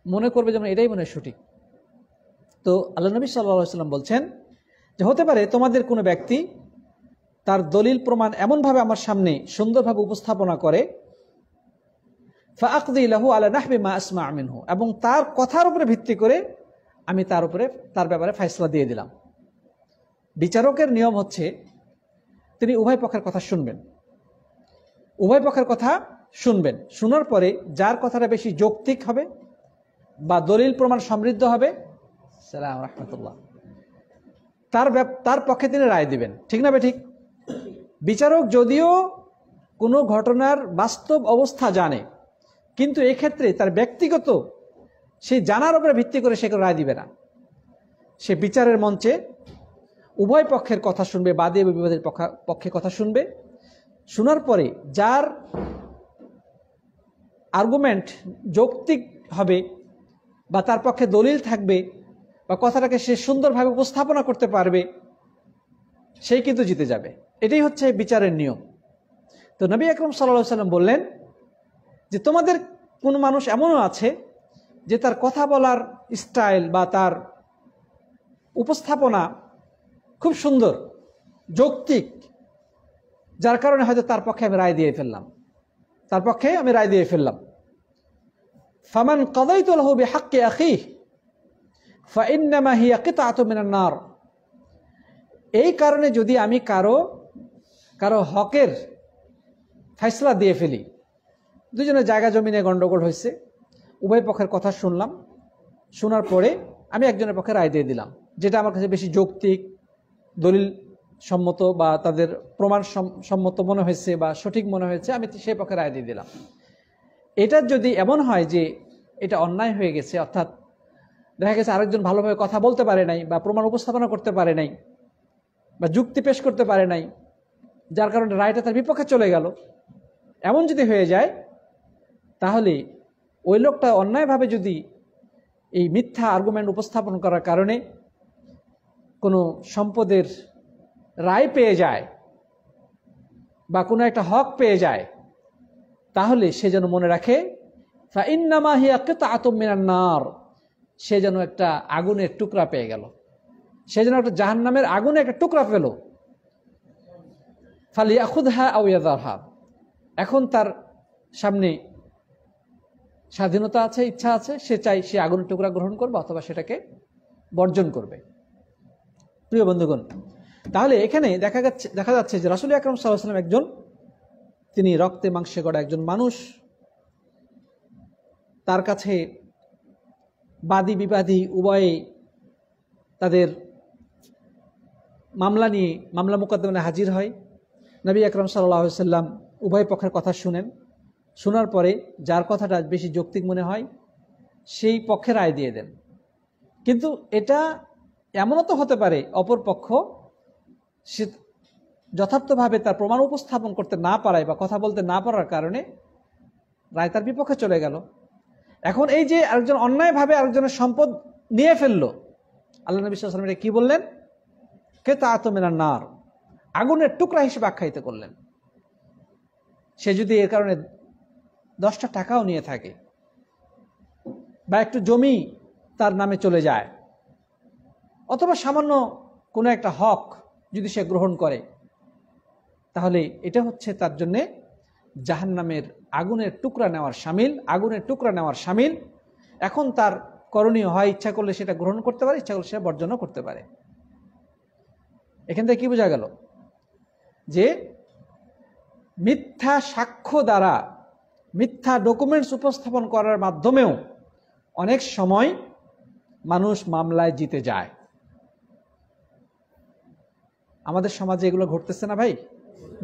মনে করবে যেন এটাই মনে হয় সঠিক। তো আল্লাহ নবী সাল্লাল্লাহু আলাইহি ওয়াসাল্লাম বলছেন যে হতে পারে তোমাদের কোনো ব্যক্তি তার দলিল প্রমাণ এমনভাবে আমার সামনে সুন্দরভাবে উপস্থাপনা করে, ফাআকদি লাহু আলা নাহবি মা আসমা মিনহু, এবং তার কথার উপরে ভিত্তি করে আমি তার ব্যাপারে ফয়সালা দিয়ে দিলাম। বিচারকের নিয়ম হচ্ছে তিনি উভয় পক্ষের কথা শুনবেন, শোনার পরে যার কথাটা বেশি যৌক্তিক হবে বা দলিল প্রমাণ সমৃদ্ধ হবে, সালাম রাহমাতুল্লাহ, তার পক্ষে তিনি রায় দিবেন। ঠিক না ঠিক? বিচারক যদিও কোনো ঘটনার বাস্তব অবস্থা জানে, কিন্তু এক্ষেত্রে তার ব্যক্তিগত সেই জানার উপরে ভিত্তি করে সে রায় দিবে না। সে বিচারের মঞ্চে উভয় পক্ষের কথা শুনবে, বাদী এবং বিবাদীর পক্ষে কথা শুনবে। শোনার পরে যার আর্গুমেন্ট যৌক্তিক হবে বা তার পক্ষে দলিল থাকবে বা কথাটাকে সে সুন্দরভাবে উপস্থাপনা করতে পারবে, সেই কিন্তু জিতে যাবে। এটাই হচ্ছে বিচারের নিয়ম। তো নবী আকরাম সাল্লাল্লাহু আলাইহি ওয়াসাল্লাম বললেন যে তোমাদের কোনো মানুষ এমনও আছে যে তার কথা বলার স্টাইল বা তার উপস্থাপনা খুব সুন্দর, যৌক্তিক, যার কারণে হয়তো তার পক্ষে আমি রায় দিয়ে ফেললাম। ফামান কাদাইতু লাহু বিহাক্কি আখিহি ফাইন্নামা হিয়া কিতআতুম মিনান নার, এই কারণে যদি আমি কারো হকের ফয়সালা দিয়ে ফেলি, দুজনের জায়গা জমিনে গন্ডগোল হয়েছে, উভয় পক্ষের কথা শুনলাম, শোনার পরে আমি একজনের পক্ষে রায় দিয়ে দিলাম, যেটা আমার কাছে বেশি যৌক্তিক, দলিল সম্মত বা তাদের প্রমাণ সম্মত মনে হয়েছে বা সঠিক মনে হয়েছে, আমি সেই পক্ষে রায় দিয়ে দিলাম। এটা যদি এমন হয় যে এটা অন্যায় হয়ে গেছে, অর্থাৎ দেখা গেছে আরেকজন ভালোভাবে কথা বলতে পারে নাই বা প্রমাণ উপস্থাপনা করতে পারে নাই বা যুক্তি পেশ করতে পারে নাই, যার কারণে রায়টা তার বিপক্ষে চলে গেল, এমন যদি হয়ে যায়, তাহলে ওই লোকটা অন্যায়ভাবে যদি এই মিথ্যা আর্গুমেন্ট উপস্থাপন করার কারণে কোনো সম্পদের রায় পেয়ে যায় বা কোনো একটা হক পেয়ে যায়, তাহলে সে যেন মনে রাখে ফাইন্নামা হিয়া কিতআতুম মিনান নার, সে যেন একটা আগুনের টুকরা পেয়ে গেল, সে যেন একটা জাহান্নামের আগুনে একটা টুকরা পেল। ফালিয়াখুযহা আও ইয়াযারহা, এখন তার সামনে স্বাধীনতা আছে, ইচ্ছা আছে, সে আগুনের টুকরা গ্রহণ করবে অথবা সেটাকে বর্জন করবে। প্রিয় বন্ধুগণ, তাহলে এখানে দেখা যাচ্ছে যে রাসূল আকরাম সাল্লাল্লাহু আলাইহি ওয়াসাল্লাম তিনি রক্তে মাংসে গড়া একজন মানুষ। তার কাছে বাদী বিবাদী উভয়ে তাদের মামলা মোকদ্দমা হাজির হয়। নবী আকরাম সাল্লাল্লাহু আলাইহি ওয়াসাল্লাম উভয় পক্ষের কথা শুনেন, শোনার পরে যার কথাটা বেশি যৌক্তিক মনে হয় সেই পক্ষে রায় দিয়ে দেন। কিন্তু এটা এমনও তো হতে পারে অপর পক্ষ সে যথার্থভাবে তার প্রমাণ উপস্থাপন করতে না পারায় বা কথা বলতে না পারার কারণে রায় তার বিপক্ষে চলে গেল। এখন এই যে আরেকজন অন্যায়ভাবে আরেকজনের সম্পদ নিয়ে ফেললো, আল্লাহ নবী সাল্লাল্লাহু আলাইহি ওয়াসাল্লাম কি বললেন? কিতআতুম মিনান নার, আগুনের টুকরা হিসেবে আখ্যায়িত করলেন। সে যদি এর কারণে 10টা টাকাও নিয়ে থাকে, বা একটু জমি তার নামে চলে যায়, অথবা সামান্য কোনো একটা হক যদি সে গ্রহণ করে, তাহলে এটা হচ্ছে তার জন্যে জাহান্নামের আগুনের টুকরা নেওয়ার শামিল। এখন তার করণীয় হয়, ইচ্ছা করলে সেটা গ্রহণ করতে পারে, ইচ্ছা করলে সেটা বর্জনও করতে পারে। এখান থেকে কি বোঝা গেল যে মিথ্যা সাক্ষ্য দ্বারা, মিথ্যা ডকুমেন্টস উপস্থাপন করার মাধ্যমেও অনেক সময় মানুষ মামলায় জিতে যায়। আমাদের সমাজে এগুলো ঘটতেছে না ভাই?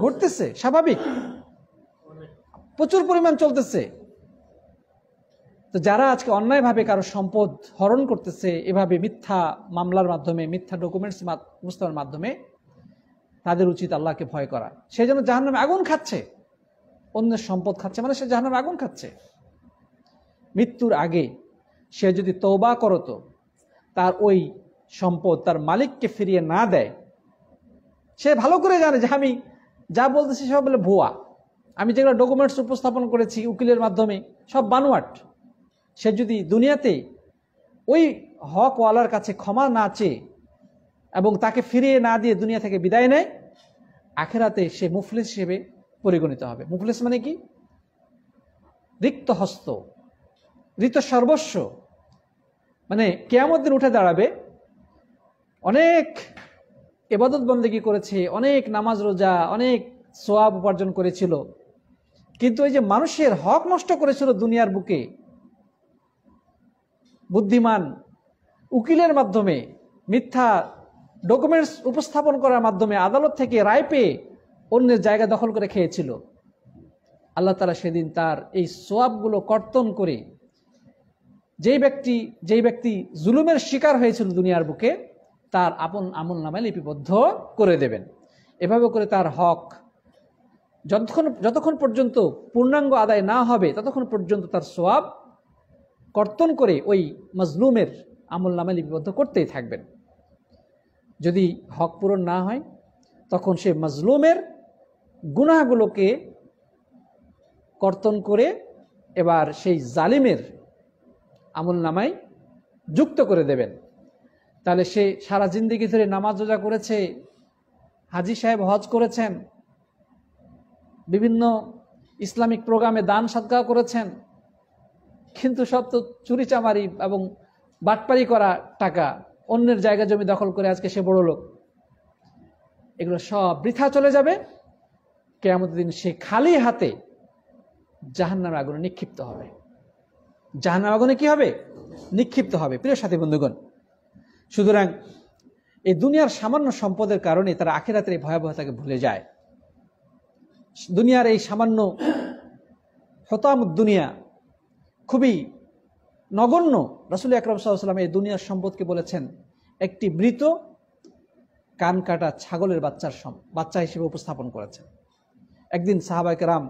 ঘটতেছে, স্বাভাবিক, প্রচুর পরিমাণ চলতেছে। তো যারা আজকে অন্যায়ভাবে কারো সম্পদ হরণ করতেছে, এভাবে মিথ্যা মামলার মাধ্যমে, মিথ্যা ডকুমেন্টস উপস্থাপনের মাধ্যমে, তাদের উচিত আল্লাহকে ভয় করা। সে যেন জাহান্নামে আগুন খাচ্ছে, অন্যের সম্পদ খাচ্ছে, মানে সে জাহান্নামে আগুন খাচ্ছে। মৃত্যুর আগে সে যদি তওবা করত, তার ওই সম্পদ তার মালিককে ফিরিয়ে না দেয়, সে ভালো করে জানে যে আমি যা বলতেছি সব বলে ভুয়া, আমি যেগুলো ডকুমেন্টস উপস্থাপন করেছি উকিলের মাধ্যমে সব বানোয়াট। সে যদি দুনিয়াতে ওই হকওয়ালার কাছে ক্ষমা না চেয়ে এবং তাকে ফিরিয়ে না দিয়ে দুনিয়া থেকে বিদায় নেয়, আখেরাতে সে মুফলিস হিসেবে পরিগণিত হবে। মুফলিস মানে কি? রিক্ত হস্ত, ঋত সর্বস্ব। মানে কিয়ামত দিন উঠে দাঁড়াবে, অনেক ইবাদত বন্দেগী করেছে, অনেক নামাজ রোজা, অনেক সওয়াব উপার্জন করেছিল, কিন্তু এই যে মানুষের হক নষ্ট করেছিল দুনিয়ার বুকে, বুদ্ধিমান উকিলের মাধ্যমে, মিথ্যা ডকুমেন্টস উপস্থাপন করার মাধ্যমে আদালত থেকে রায় পেয়ে অন্যের জায়গা দখল করে খেয়েছিল, আল্লাহ তাআলা সেদিন তার এই সওয়াবগুলো কর্তন করে যেই ব্যক্তি জুলুমের শিকার হয়েছিল দুনিয়ার বুকে, তার আপন আমল নামায় লিপিবদ্ধ করে দেবেন। এভাবে করে তার হক যতক্ষণ পর্যন্ত পূর্ণাঙ্গ আদায় না হবে, ততক্ষণ পর্যন্ত তার সওয়াব কর্তন করে ওই মাজলুমের আমল নামায় লিপিবদ্ধ করতেই থাকবেন। যদি হক পূরণ না হয়, তখন সে মাজলুমের গুনাহগুলোকে কর্তন করে এবার সেই জালিমের আমল নামায় যুক্ত করে দেবেন। তাহলে সে সারা জিন্দেগি ধরে নামাজ রোজা করেছে, হাজী সাহেব হজ করেছেন, বিভিন্ন ইসলামিক প্রোগ্রামে দান সদকা করেছেন, কিন্তু সব তো চুরি চামারি এবং বাটপারি করা টাকা, অন্যের জায়গা জমি দখল করে আজকে সে বড় লোক। এগুলো সব বৃথা চলে যাবে। কিয়ামতের দিন সে খালি হাতে জাহান্নামের আগুনে নিক্ষিপ্ত হবে। জাহান্নামের আগুনে কি হবে? নিক্ষিপ্ত হবে। প্রিয় সাথী বন্ধুগণ, সুতরাং এই দুনিয়ার সামান্য সম্পদের কারণে তারা আখিরাতের এই ভয়াবহতাকে ভুলে যায়। দুনিয়ার এই সামান্য হতামুদ দুনিয়া খুবই নগণ্য। রাসূল আকরাম সাল্লাল্লাহু আলাইহি ওয়াসাল্লাম এই দুনিয়ার সম্পদকে বলেছেন একটি মৃত কান কাটা ছাগলের বাচ্চা হিসেবে উপস্থাপন করেছেন। একদিন সাহাবায়ে কেরাম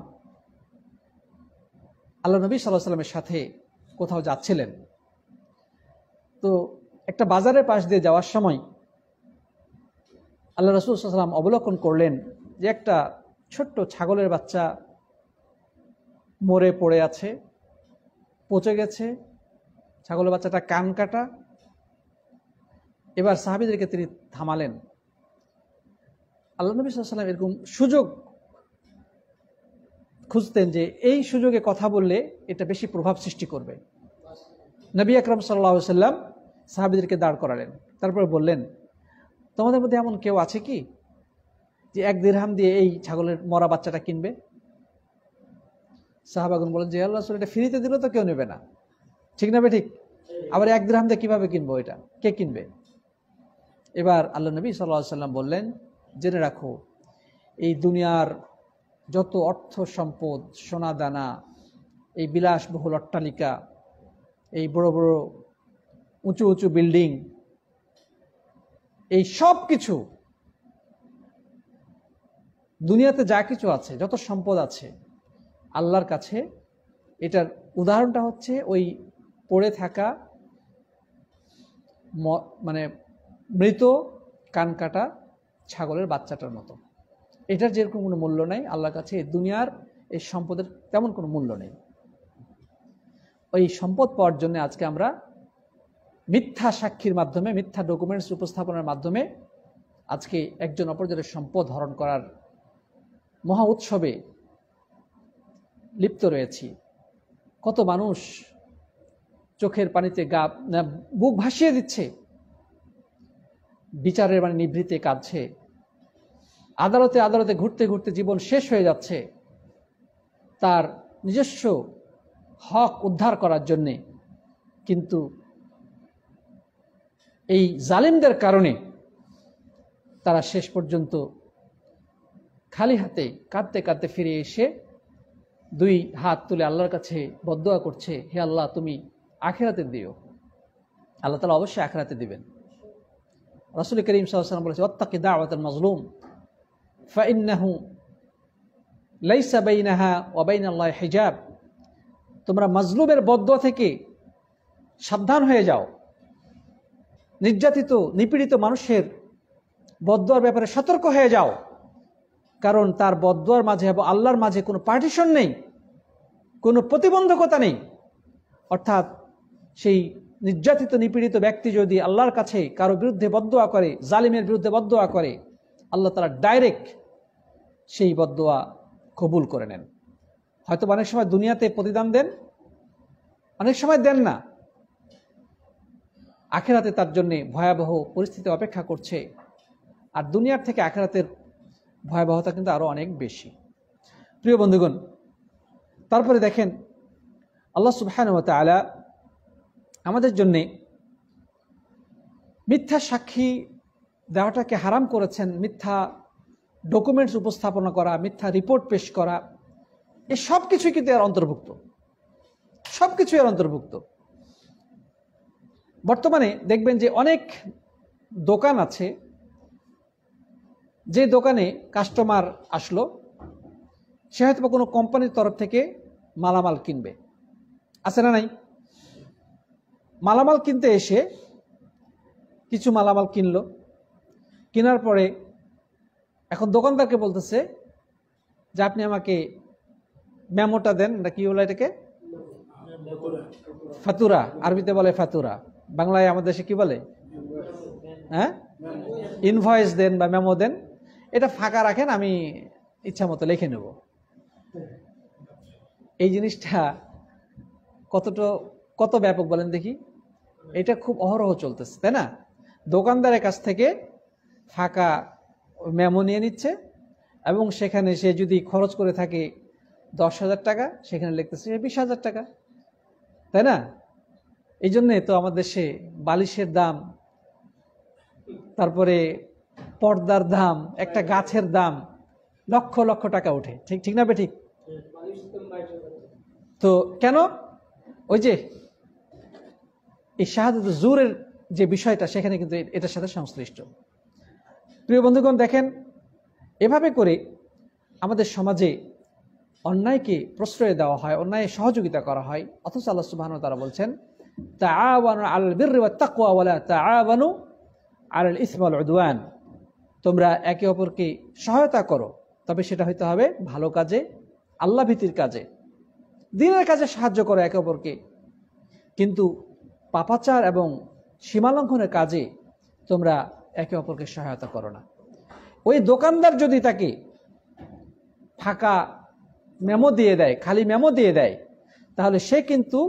আল্লাহ নবী সাল্লাল্লাহু আলাইহি ওয়াসাল্লামের সাথে কোথাও যাচ্ছিলেন, তো একটা বাজারের পাশ দিয়ে যাওয়ার সময় আল্লাহ রাসূল সাল্লাল্লাহু আলাইহি ওয়াসাল্লাম অবলোকন করলেন যে একটা ছোট্ট ছাগলের বাচ্চা মরে পড়ে আছে, পচে গেছে, ছাগলের বাচ্চাটা কান কাটা। এবার সাহাবীদেরকে তিনি থামালেন। আল্লাহ নবী সাল্লাল্লাহু আলাইহি ওয়াসাল্লাম এরকম সুযোগ খুঁজতেন যে এই সুযোগে কথা বললে এটা বেশি প্রভাব সৃষ্টি করবে। নবী আকরাম সাল্লাল্লাহু আলাইহি ওয়াসাল্লাম সাহাবীদেরকে দাঁড় করালেন, তারপরে বললেন, তোমাদের মধ্যে এমন কেউ আছে কি যে 1 দিরহাম দিয়ে এই ছাগলের মরা বাচ্চাটা কিনবে? সাহাবাগণ বলেন যে আল্লাহ রাসূল, এটা ফ্রিতে দিল তো কেউ নেবে না, ঠিক না? ঠিক। আবার 1 দিরহাম দিয়ে কিভাবে কিনবো? এটা কে কিনবে? এবার আল্লাহ নবী সাল্লাল্লাহু আলাইহি ওয়াসাল্লাম বললেন, জেনে রাখো, এই দুনিয়ার যত অর্থ সম্পদ, সোনা দানা, এই বিলাসবহুল অট্টালিকা, এই বড় বড় উঁচু উঁচু বিল্ডিং, এই সব কিছু দুনিয়াতে যা কিছু আছে, যত সম্পদ আছে, আল্লাহর কাছে এটার উদাহরণটা হচ্ছে ওই পড়ে থাকা মানে মৃত কান কাটা ছাগলের বাচ্চাটার মতো। এটার যেরকম কোনো মূল্য নেই আল্লাহর কাছে, এই দুনিয়ার এই সম্পদের তেমন কোনো মূল্য নেই। ওই সম্পদ পাওয়ার জন্য আজকে আমরা মিথ্যা সাক্ষীর মাধ্যমে, মিথ্যা ডকুমেন্টস উপস্থাপনের মাধ্যমে আজকে একজন অপরজনের সম্পদ হরণ করার মহা উৎসবে লিপ্ত রয়েছি। কত মানুষ চোখের পানিতে বুক ভাসিয়ে দিচ্ছে, বিচারের মানে নিভৃতে কাঁদছে, আদালতে আদালতে ঘুরতে ঘুরতে জীবন শেষ হয়ে যাচ্ছে তার নিজস্ব হক উদ্ধার করার জন্যে। কিন্তু এই জালিমদের কারণে তারা শেষ পর্যন্ত খালি হাতে কাঁদতে কাঁদতে ফিরে এসে দুই হাত তুলে আল্লাহর কাছে বদদোয়া করছে, হে আল্লাহ তুমি আখিরাতে দিও। আল্লাহ তাআলা অবশ্যই আখিরাতে দিবেন। রাসূল করিম সাল্লাল্লাহু আলাইহি ওয়াসাল্লাম বলেছে, ওয়াত্তাকি দাওয়াতাল মাজলুম ফাইন্নাহু লাইসা বাইনাহা ওয়া বাইনাল্লাহি হিজাব। তোমরা মাজলুমের বদদোয়া থেকে সাবধান হয়ে যাও, নির্যাতিত নিপীড়িত মানুষের বদদোয়ার ব্যাপারে সতর্ক হয়ে যাও, কারণ তার বদদোয়ার মাঝে এবং আল্লাহর মাঝে কোনো পার্টিশন নেই, কোনো প্রতিবন্ধকতা নেই। অর্থাৎ সেই নির্যাতিত নিপীড়িত ব্যক্তি যদি আল্লাহর কাছে কারো বিরুদ্ধে বদদোয়া করে, জালিমের বিরুদ্ধে বদদোয়া করে, আল্লাহ তাআলা ডাইরেক্ট সেই বদদোয়া কবুল করে নেন। হয়তো অনেক সময় দুনিয়াতে প্রতিদান দেন, অনেক সময় দেন না। আখিরাতে তার জন্য ভয়াবহ পরিস্থিতি অপেক্ষা করছে, আর দুনিয়ার থেকে আখিরাতের ভয়াবহতা কিন্তু আরো অনেক বেশি। প্রিয় বন্ধুগণ, তারপরে দেখেন আল্লাহ সুবহানাহু ওয়া তাআলা আমাদের জন্য মিথ্যা সাক্ষী দেওয়াটাকে হারাম করেছেন। মিথ্যা ডকুমেন্টস উপস্থাপনা করা, মিথ্যা রিপোর্ট পেশ করা, এই সব কিছুই কিন্তু এর অন্তর্ভুক্ত, সব কিছু এর অন্তর্ভুক্ত। বর্তমানে দেখবেন যে অনেক দোকান আছে, যে দোকানে কাস্টমার আসলো, সে হয়তো কোনো কোম্পানির তরফ থেকে মালামাল কিনবে, আছে না নাই? মালামাল কিনতে এসে কিছু মালামাল কিনলো, কেনার পরে এখন দোকানদারকে বলতেছে যে আপনি আমাকে মেমোটা দেন, না কি বলে এটাকে, ফাতুরা, আরবিতে বলে ফাতুরা, বাংলায় আমাদের দেশে কি বলে, হ্যাঁ, ইনভয়েস দেন বা মেমো দেন, এটা ফাঁকা রাখেন, আমি ইচ্ছা মতো লিখে নেব। এই জিনিসটা কত ব্যাপক বলেন দেখি। এটা খুব অহরহ চলতেছে, তাই না? দোকানদারের কাছ থেকে ফাঁকা মেমো নিয়ে নিচ্ছে এবং সেখানে সে যদি খরচ করে থাকে 10,000 টাকা, সেখানে লিখতেছে 20,000 টাকা, তাই না? এই জন্যে তো আমাদের দেশে বালিশের দাম, তারপরে পর্দার দাম, একটা গাছের দাম লক্ষ লক্ষ টাকা ওঠে, ঠিক না বেঠিক? তো কেন? ওই যে এই শাহাদাত জুরের যে বিষয়টা, সেখানে কিন্তু এটার সাথে সংশ্লিষ্ট। প্রিয় বন্ধুগণ, দেখেন এভাবে করে আমাদের সমাজে অন্যায়কে প্রশ্রয় দেওয়া হয়, অন্যায় সহযোগিতা করা হয়, অথচ আল্লাহ সুবহানাহু ওয়া তাআলা বলছেন তাআওয়ানু আলাল বিররি ওয়াত তাকওয়া ওয়া লা তাআওয়ানু আলাল ইসমি ওয়াল উদওয়ান। তোমরা একে অপরকে সহায়তা করো, তবে সেটা হইতে হবে ভালো কাজে, আল্লাহ ভীতির কাজে, দ্বীনের কাজে সাহায্য করো একে অপরকে, কিন্তু পাপাচার এবং সীমালঙ্ঘনের কাজে তোমরা একে অপরকে সহায়তা করো না। ওই দোকানদার যদি তাকে ফাঁকা মেমো দিয়ে দেয়, খালি মেমো দিয়ে দেয়, তাহলে সে কিন্তু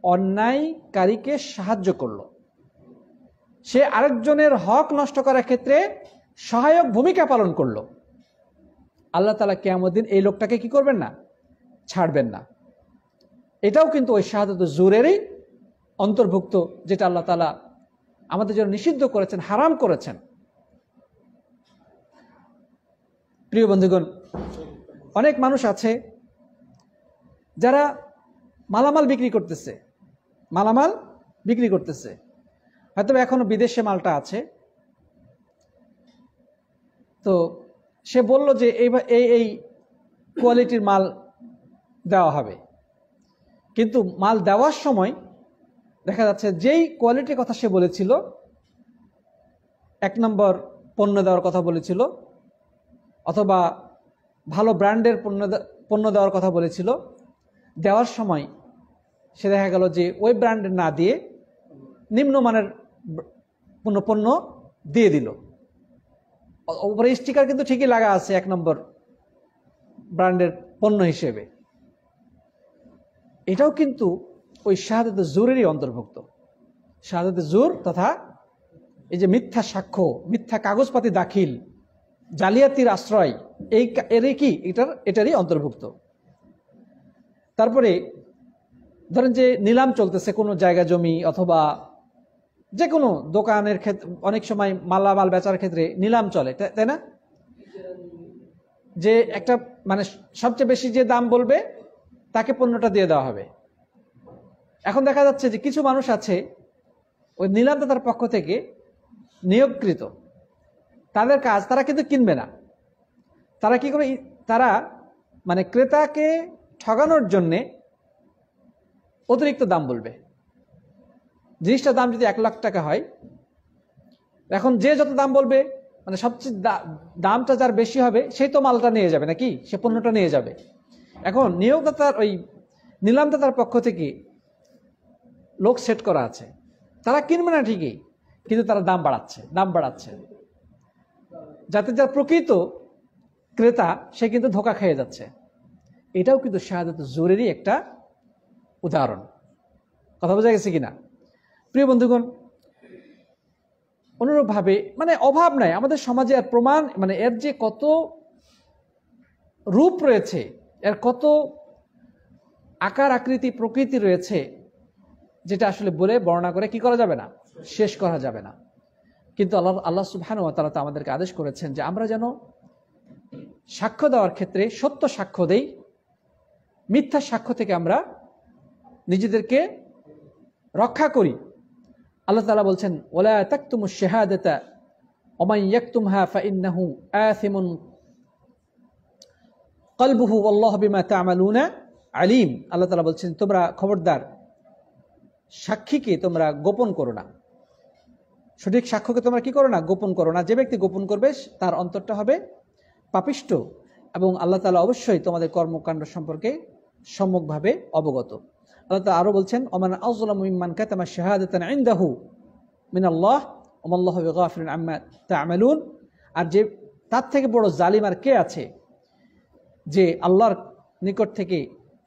অন্যায়কারীকে সাহায্য করলো, সে আরেকজনের হক নষ্ট করার ক্ষেত্রে সহায়ক ভূমিকা পালন করলো। আল্লাহ তাআলা কিয়ামতের দিন এই লোকটাকে কি করবেন না? ছাড়বেন না। এটাও কিন্তু ওই শাহাদাত জুরেরই অন্তর্ভুক্ত, যেটা আল্লাহ তাআলা আমাদের জন্য নিষিদ্ধ করেছেন, হারাম করেছেন। প্রিয় বন্ধুগণ, অনেক মানুষ আছে যারা মালামাল বিক্রি করতেছে, হয়তো এখনো বিদেশে মালটা আছে, তো সে বলল যে এই কোয়ালিটির মাল দেওয়া হবে, কিন্তু মাল দেওয়ার সময় দেখা যাচ্ছে যেই কোয়ালিটির কথা সে বলেছিল, 1 নম্বর পণ্য দেওয়ার কথা বলেছিল, অথবা ভালো ব্র্যান্ডের পণ্য দেওয়ার কথা বলেছিল, দেওয়ার সময় সে দেখা গেল যে ওই ব্র্যান্ডের না দিয়ে নিম্নমানের পণ্য দিয়ে দিল। উপরে স্টিকার কিন্তু ঠিকই লাগা আছে 1 নম্বর ব্র্যান্ডের পণ্য হিসেবে। এটাও কিন্তু ওই শাহাদাতে জুরেরই অন্তর্ভুক্ত। শাহাদাতে জুর তথা এই যে মিথ্যা সাক্ষ্য, মিথ্যা কাগজপাতি দাখিল, জালিয়াতির আশ্রয়, এরই কি এটারই অন্তর্ভুক্ত। তারপরে ধরেন যে নিলাম চলতেছে কোনো জায়গা জমি অথবা যে কোনো দোকানের ক্ষেত্রে, অনেক সময় মালামাল বেচার ক্ষেত্রে নিলাম চলে, তাই না? যে একটা মানে সবচেয়ে বেশি যে দাম বলবে তাকে পণ্যটা দিয়ে দেওয়া হবে। এখন দেখা যাচ্ছে যে কিছু মানুষ আছে ওই নিলামদাতার পক্ষ থেকে নিয়োগকৃত, তাদের কাজ তারা কিন্তু কিনবে না। তারা কি করে? তারা মানে ক্রেতাকে ঠগানোর জন্যে অতিরিক্ত দাম বলবে। জিনিসটার দাম যদি 1 লাখ টাকা হয়, এখন যে যত দাম বলবে মানে সবচেয়ে দামটা যার বেশি হবে সেই তো মালটা নিয়ে যাবে নাকি, সে পণ্যটা নিয়ে যাবে। এখন নিয়োগদাতার ওই নিলামদাতার পক্ষ থেকে লোক সেট করা আছে, তারা কিনবে না ঠিকই, কিন্তু তারা দাম বাড়াচ্ছে যাতে যার প্রকৃত ক্রেতা সে কিন্তু ধোঁকা খেয়ে যাচ্ছে। এটাও কিন্তু শাহাদাতে জুরেরই একটা উদাহরণ। কথা বোঝা গেছে কিনা প্রিয় বন্ধুগণ? অনুরূপভাবে মানে অভাব নাই আমাদের সমাজে আর প্রমাণ, মানে এর যে কত রূপ রয়েছে, এর কত আকার আকৃতি প্রকৃতি রয়েছে, যেটা আসলে বলে বর্ণনা করে কি করা যাবে না, শেষ করা যাবে না। কিন্তু আল্লাহ সুবহানাহু ওয়া তাআলা আমাদেরকে আদেশ করেছেন যে আমরা যেন সাক্ষ্য দেওয়ার ক্ষেত্রে সত্য সাক্ষ্য দেই, মিথ্যা সাক্ষ্য থেকে আমরা নিজেদেরকে রক্ষা করি। আল্লাহ তাআলা বলছেন, ওয়ালা তাকতুমুশ শাহাদাতা ওয়া মান ইয়াকতুমহা ফাইন্নাহু আথিমুন কলবুহু ওয়াল্লাহু বিমা তা'মালুনা আলিম। আল্লাহ তাআলা বলছেন, তোমরা খবরদার সাক্ষীকে তোমরা গোপন করো না, সঠিক সাক্ষ্যকে তোমরা কি করো না, গোপন করো না। যে ব্যক্তি গোপন করবে তার অন্তরটা হবে পাপিষ্ট, এবং আল্লাহ তাআলা অবশ্যই তোমাদের কর্মকাণ্ড সম্পর্কে সম্যকভাবে অবগত। আল্লাহ তাআলা আরো বলছেন, ওমান আযলামু মিম্মান কাতামা শাহাদাতান ইনদাহু মিনাল্লাহ ওয়া মাল্লাহু বিগাফিরিন আম্মা তা'মালুন। আর যে তার থেকে বড় জালিম আর কে আছে যে আল্লাহর নিকট থেকে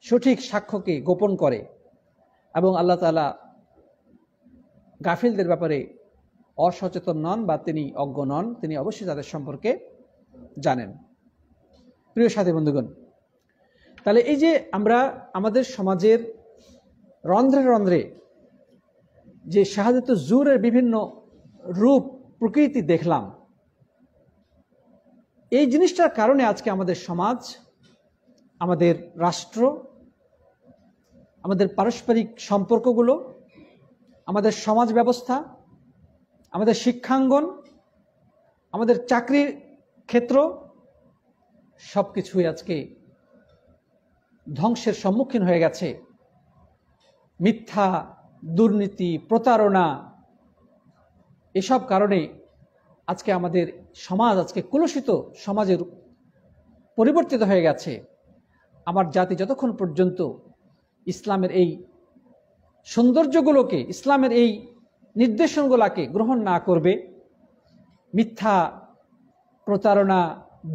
সঠিক সাক্ষ্যকে গোপন করে, এবং আল্লাহ তাআলা গাফিলদের ব্যাপারে অসচেতন নন বা তিনি অজ্ঞ নন, তিনি অবশ্যই তাদের সম্পর্কে জানেন। প্রিয় সাথী বন্ধুগণ, তাহলে এই যে আমরা আমাদের সমাজের রন্ধ্রে রন্ধ্রে যে শাহাদাতে জুরের বিভিন্ন রূপ প্রকৃতি দেখলাম, এই জিনিসটার কারণে আজকে আমাদের সমাজ, আমাদের রাষ্ট্র, আমাদের পারস্পরিক সম্পর্কগুলো, আমাদের সমাজ ব্যবস্থা, আমাদের শিক্ষাঙ্গন, আমাদের চাকরির ক্ষেত্র, সবকিছুই আজকে ধ্বংসের সম্মুখীন হয়ে গেছে। মিথ্যা, দুর্নীতি, প্রতারণা, এসব কারণে আজকে আমাদের সমাজ আজকে কলুষিত সমাজের পরিবর্তিত হয়ে গেছে। আমার জাতি যতক্ষণ পর্যন্ত ইসলামের এই সৌন্দর্যগুলোকে, ইসলামের এই নির্দেশনগুলোকে গ্রহণ না করবে, মিথ্যা, প্রতারণা,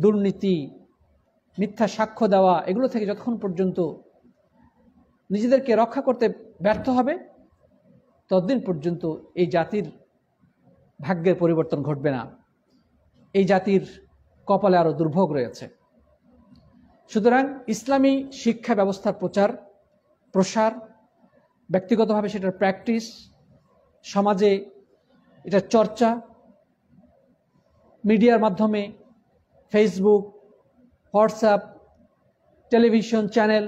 দুর্নীতি, মিথ্যা সাক্ষ্য দেওয়া, এগুলো থেকে যতক্ষণ পর্যন্ত নিজেদেরকে রক্ষা করতে ব্যর্থ হবে, ততদিন পর্যন্ত এই জাতির ভাগ্যের পরিবর্তন ঘটবে না। এই জাতির কপালে আরো দুর্ভোগ রয়েছে। সুতরাং ইসলামী শিক্ষা ব্যবস্থার প্রচার প্রসার, ব্যক্তিগতভাবে সেটার প্র্যাকটিস, সমাজে এটার চর্চা, মিডিয়ার মাধ্যমে ফেসবুক, হোয়াটসঅ্যাপ, টেলিভিশন চ্যানেল,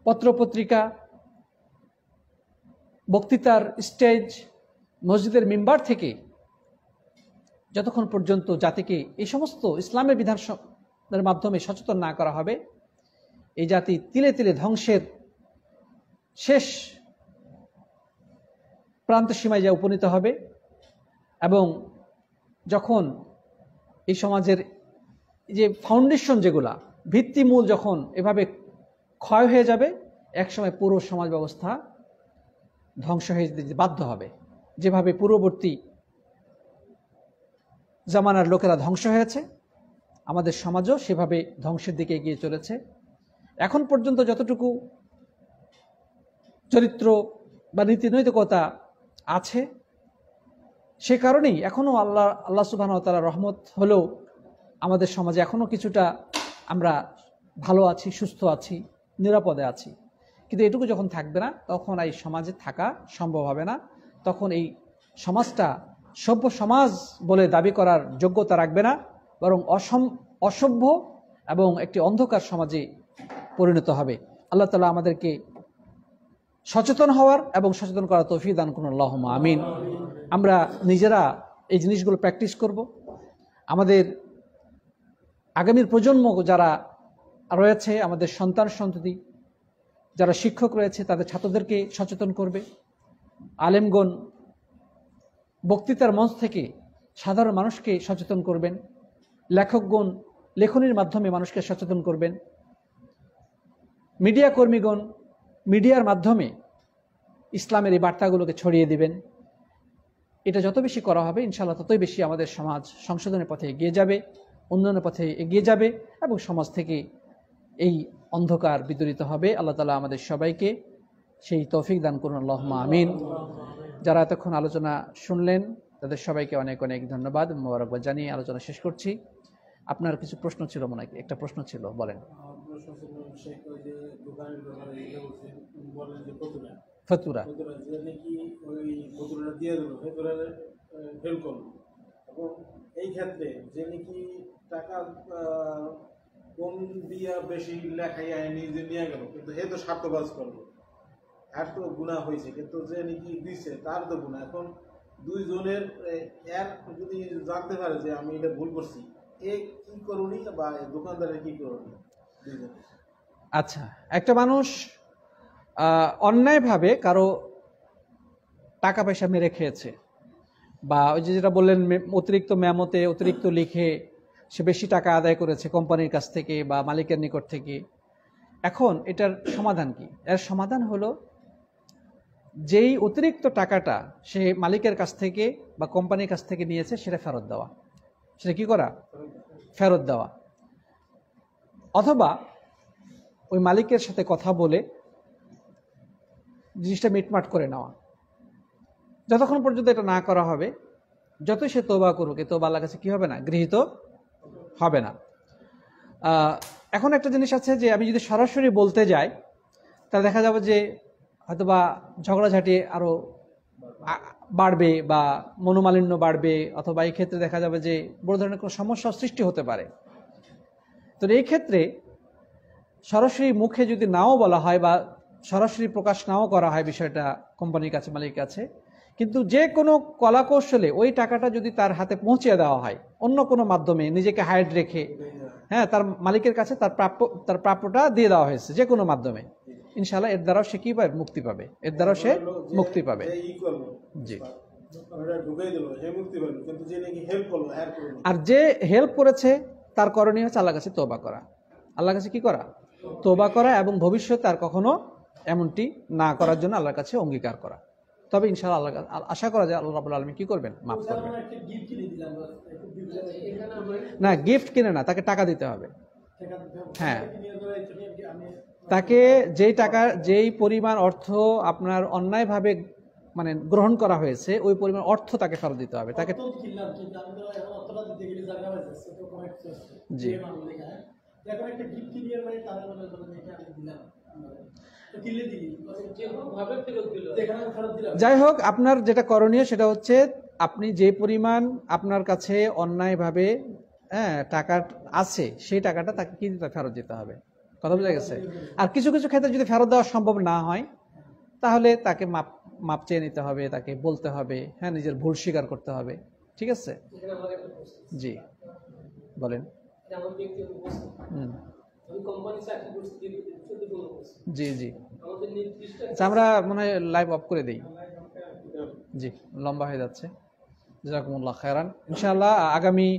পত্রপত্রিকা, বক্তৃতার স্টেজ, মসজিদের মিম্বার থেকে যতক্ষণ পর্যন্ত জাতিকে এই সমস্ত ইসলামের বিধানের মাধ্যমে সচেতন না করা হবে, এই জাতি তিলে তিলে ধ্বংসের শেষ প্রান্ত সীমায় যা উপনীত হবে। এবং যখন এই সমাজের যে ফাউন্ডেশন, যেগুলা ভিত্তিমূল যখন এভাবে ক্ষয় হয়ে যাবে, একসময় পুরো সমাজ ব্যবস্থা ধ্বংস হয়ে যেতে বাধ্য হবে। যেভাবে পূর্ববর্তী জামানার লোকেরা ধ্বংস হয়েছে, আমাদের সমাজও সেভাবে ধ্বংসের দিকে এগিয়ে চলেছে। এখন পর্যন্ত যতটুকু চরিত্র বা নীতিনৈতিকতা আছে, সে কারণেই এখনও আল্লাহ সুবহানাহু ওয়া তাআলার রহমত হলেও আমাদের সমাজে এখনও কিছুটা আমরা ভালো আছি, সুস্থ আছি, নিরাপদে আছি। কিন্তু এটুকু যখন থাকবে না, তখন এই সমাজে থাকা সম্ভব হবে না। তখন এই সমাজটা সভ্য সমাজ বলে দাবি করার যোগ্যতা রাখবে না, বরং অসভ্য এবং একটি অন্ধকার সমাজে পরিণত হবে। আল্লাহ তাআলা আমাদেরকে সচেতন হওয়ার এবং সচেতন করার তৌফিক দান করুন, আল্লাহুম্মা আমিন। আমরা নিজেরা এই জিনিসগুলো প্র্যাকটিস করব। আমাদের আগামীর প্রজন্ম যারা রয়েছে, আমাদের সন্তান সন্ততি যারা শিক্ষক রয়েছে, তাদের ছাত্রদেরকে সচেতন করবে। আলেমগণ বক্তৃতার মঞ্চ থেকে সাধারণ মানুষকে সচেতন করবেন। লেখকগণ লেখনীর মাধ্যমে মানুষকে সচেতন করবেন। মিডিয়া কর্মীগণ মিডিয়ার মাধ্যমে ইসলামের এই বার্তাগুলোকে ছড়িয়ে দিবেন। এটা যত বেশি করা হবে, ইনশাআল্লাহ ততই বেশি আমাদের সমাজ সংশোধনের পথে এগিয়ে যাবে, উন্নয়নের পথে এগিয়ে যাবে এবং সমাজ থেকে এই অন্ধকার বিদূরিত হবে। আল্লাহ তাআলা আমাদের সবাইকে সেই তৌফিক দান করুন, আল্লাহুম্মা আমিন। যারা এতক্ষণ আলোচনা শুনলেন তাদের সবাইকে অনেক অনেক ধন্যবাদ, মোবারকবাদ জানিয়ে আলোচনা শেষ করছি। আপনার কিছু প্রশ্ন ছিল মনে হয়, একটা প্রশ্ন ছিল, বলেন। ফতুরা এই ক্ষেত্রে যে নাকি টাকা কম দিয়া বেশি লেখাইয়া নিজে নিয়ে গেল, কিন্তু হে তো স্বার্থবাজ করলো, আর তো গুণা হয়েছে, কিন্তু যে নাকি দিছে তার তো গুণা। এখন দুইজনের এক যদি জানতে পারে যে আমি এটা ভুল করছি, এ কি করুনি বা দোকানদারের কি করুনি? আচ্ছা, একটা মানুষ অন্যায়ভাবে কারো টাকা পয়সা মেরে খেয়েছে, বা ওই যে যেটা বললেন অতিরিক্ত মেমোতে অতিরিক্ত লিখে সে বেশি টাকা আদায় করেছে কোম্পানির কাছ থেকে বা মালিকের নিকট থেকে। এখন এটার সমাধান কি? এর সমাধান হলো যেই অতিরিক্ত টাকাটা সে মালিকের কাছ থেকে বা কোম্পানির কাছ থেকে নিয়েছে সেটা ফেরত দেওয়া। সেটা কি করা? ফেরত দেওয়া। অথবা ওই মালিকের সাথে কথা বলে জিনিসটা মিটমাট করে নেওয়া। যতক্ষণ পর্যন্ত এটা না করা হবে, যতই সে তওবা করুক, এ তওবা আল্লাহর কাছে কি হবে না? গৃহীত হবে না। এখন একটা জিনিস আছে যে আমি যদি সরাসরি বলতে যাই, তাহলে দেখা যাবে যে হয়তোবা ঝগড়াঝাটি আরো বাড়বে বা মনোমালিন্য বাড়বে, অথবা এই ক্ষেত্রে দেখা যাবে যে বড় ধরনের কোনো সমস্যার সৃষ্টি হতে পারে। তো এই ক্ষেত্রে সরাসরি মুখে যদি নাও বলা হয় বা সরাসরি প্রকাশ নাও করা হয় বিষয়টা কোম্পানির কাছে, মালিকের কাছে, কিন্তু যে কোনো কলা কৌশলে ওই টাকাটা যদি তার হাতে পৌঁছে দেওয়া হয় অন্য কোনো মাধ্যমে, নিজেকে হাইড রেখে, হ্যাঁ, তার মালিকের কাছে তার প্রাপ্যটা দিয়ে দেওয়া হয়েছে যে কোনো মাধ্যমে, ইনশাআল্লাহ এর দ্বারাও সে কি পাবে? মুক্তি পাবে। এর দ্বারাও সে মুক্তি পাবে। জি। আর যে হেল্প করেছে তার করণীয় হচ্ছে আল্লাহর কাছে তওবা করা। আল্লাহর কাছে কি করা? তওবা করা, এবং ভবিষ্যতে আর কখনো এমনটি না করার জন্য আল্লাহর কাছে অঙ্গীকার করা। তবে ইনশাআল্লাহ আল্লাহ আশা করা যায় আল্লাহ রাব্বুল আলামিন কি করবেন? মাফ করবেন। না, গিফট কিনে না, তাকে টাকা দিতে হবে। হ্যাঁ, তাকে যেই পরিমাণ অর্থ আপনার অন্যায়ভাবে মানে গ্রহণ করা হয়েছে, ওই পরিমাণ অর্থ তাকে ফেরত দিতে হবে। তাকে জি। যাই হোক, আপনার যেটা করণীয় সেটা হচ্ছে আপনি যে পরিমাণ আপনার কাছে অন্যায়ভাবে টাকা আছে, সেই টাকাটা তাকে কি দিতে? ফেরত দিতে হবে। কথা বোঝা গেছে? আর কিছু কিছু ক্ষেত্রে যদি ফেরত দেওয়া সম্ভব না হয়, তাহলে তাকে মাপ চেয়ে নিতে হবে, তাকে বলতে হবে, হ্যাঁ, নিজের ভুল স্বীকার করতে হবে। ঠিক আছে? জি, বলেন। জি জি, আমরা মনে হয় লাইভ অফ করে দিই। জি, লম্বা হয়ে যাচ্ছে। জাযাকুমুল্লাহ খায়রান। ইনশাআল্লাহ আগামী,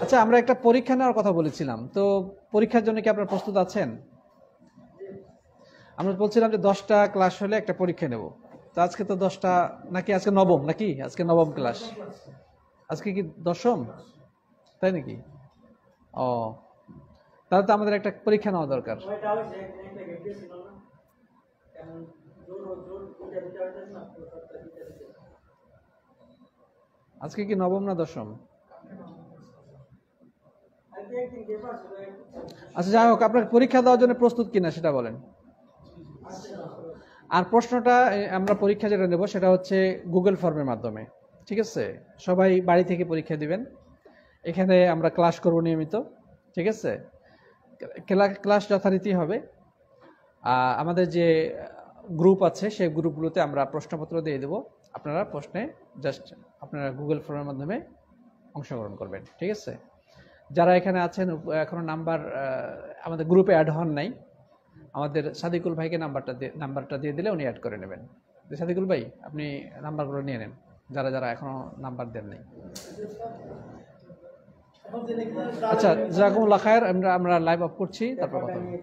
আচ্ছা, আমরা একটা পরীক্ষা নেওয়ার কথা বলেছিলাম, তো পরীক্ষার জন্য কি আপনারা প্রস্তুত আছেন? আমরা বলছিলাম যে 10টা ক্লাস হলে একটা পরীক্ষা নেব, তো তো আজকে তো 10টা নাকি আজকে নবম নাকি আজকে নবম ক্লাস, আজকে কি দশম, তাই নাকি? ও, তাহলে তো আমাদের একটা পরীক্ষা নেওয়া দরকার। আজকে কি নবম না দশম? আচ্ছা যাই হোক, আপনার পরীক্ষা দেওয়ার জন্য প্রস্তুত কিনা সেটা বলেন। আর প্রশ্নটা আমরা পরীক্ষা যেটা নেব সেটা হচ্ছে গুগল ফর্মের মাধ্যমে, ঠিক আছে? সবাই বাড়ি থেকে পরীক্ষা দিবেন, এখানে আমরা ক্লাস করব নিয়মিত, ঠিক আছে? ক্লাস যথারীতি হবে। আমাদের যে গ্রুপ আছে সেই গ্রুপগুলোতে আমরা প্রশ্নপত্র দিয়ে দেবো, আপনারা প্রশ্নে জাস্ট আপনারা গুগল ফর্মের মাধ্যমে অংশগ্রহণ করবেন, ঠিক আছে? যারা এখানে আছেন এখনো নাম্বার আমাদের গ্রুপে অ্যাড হন নাই, আমাদের সাদিকুল ভাইকে নাম্বারটা দিয়ে দিলে উনি অ্যাড করে নেবেন। সাদিকুল ভাই আপনি নাম্বারগুলো নিয়ে নেন, যারা যারা এখনো নাম্বার দেন নাই। আচ্ছা, জাযাকুমুল্লাহ খায়ের। আমরা লাইভ অফ করছি, তারপর কথা বলবো।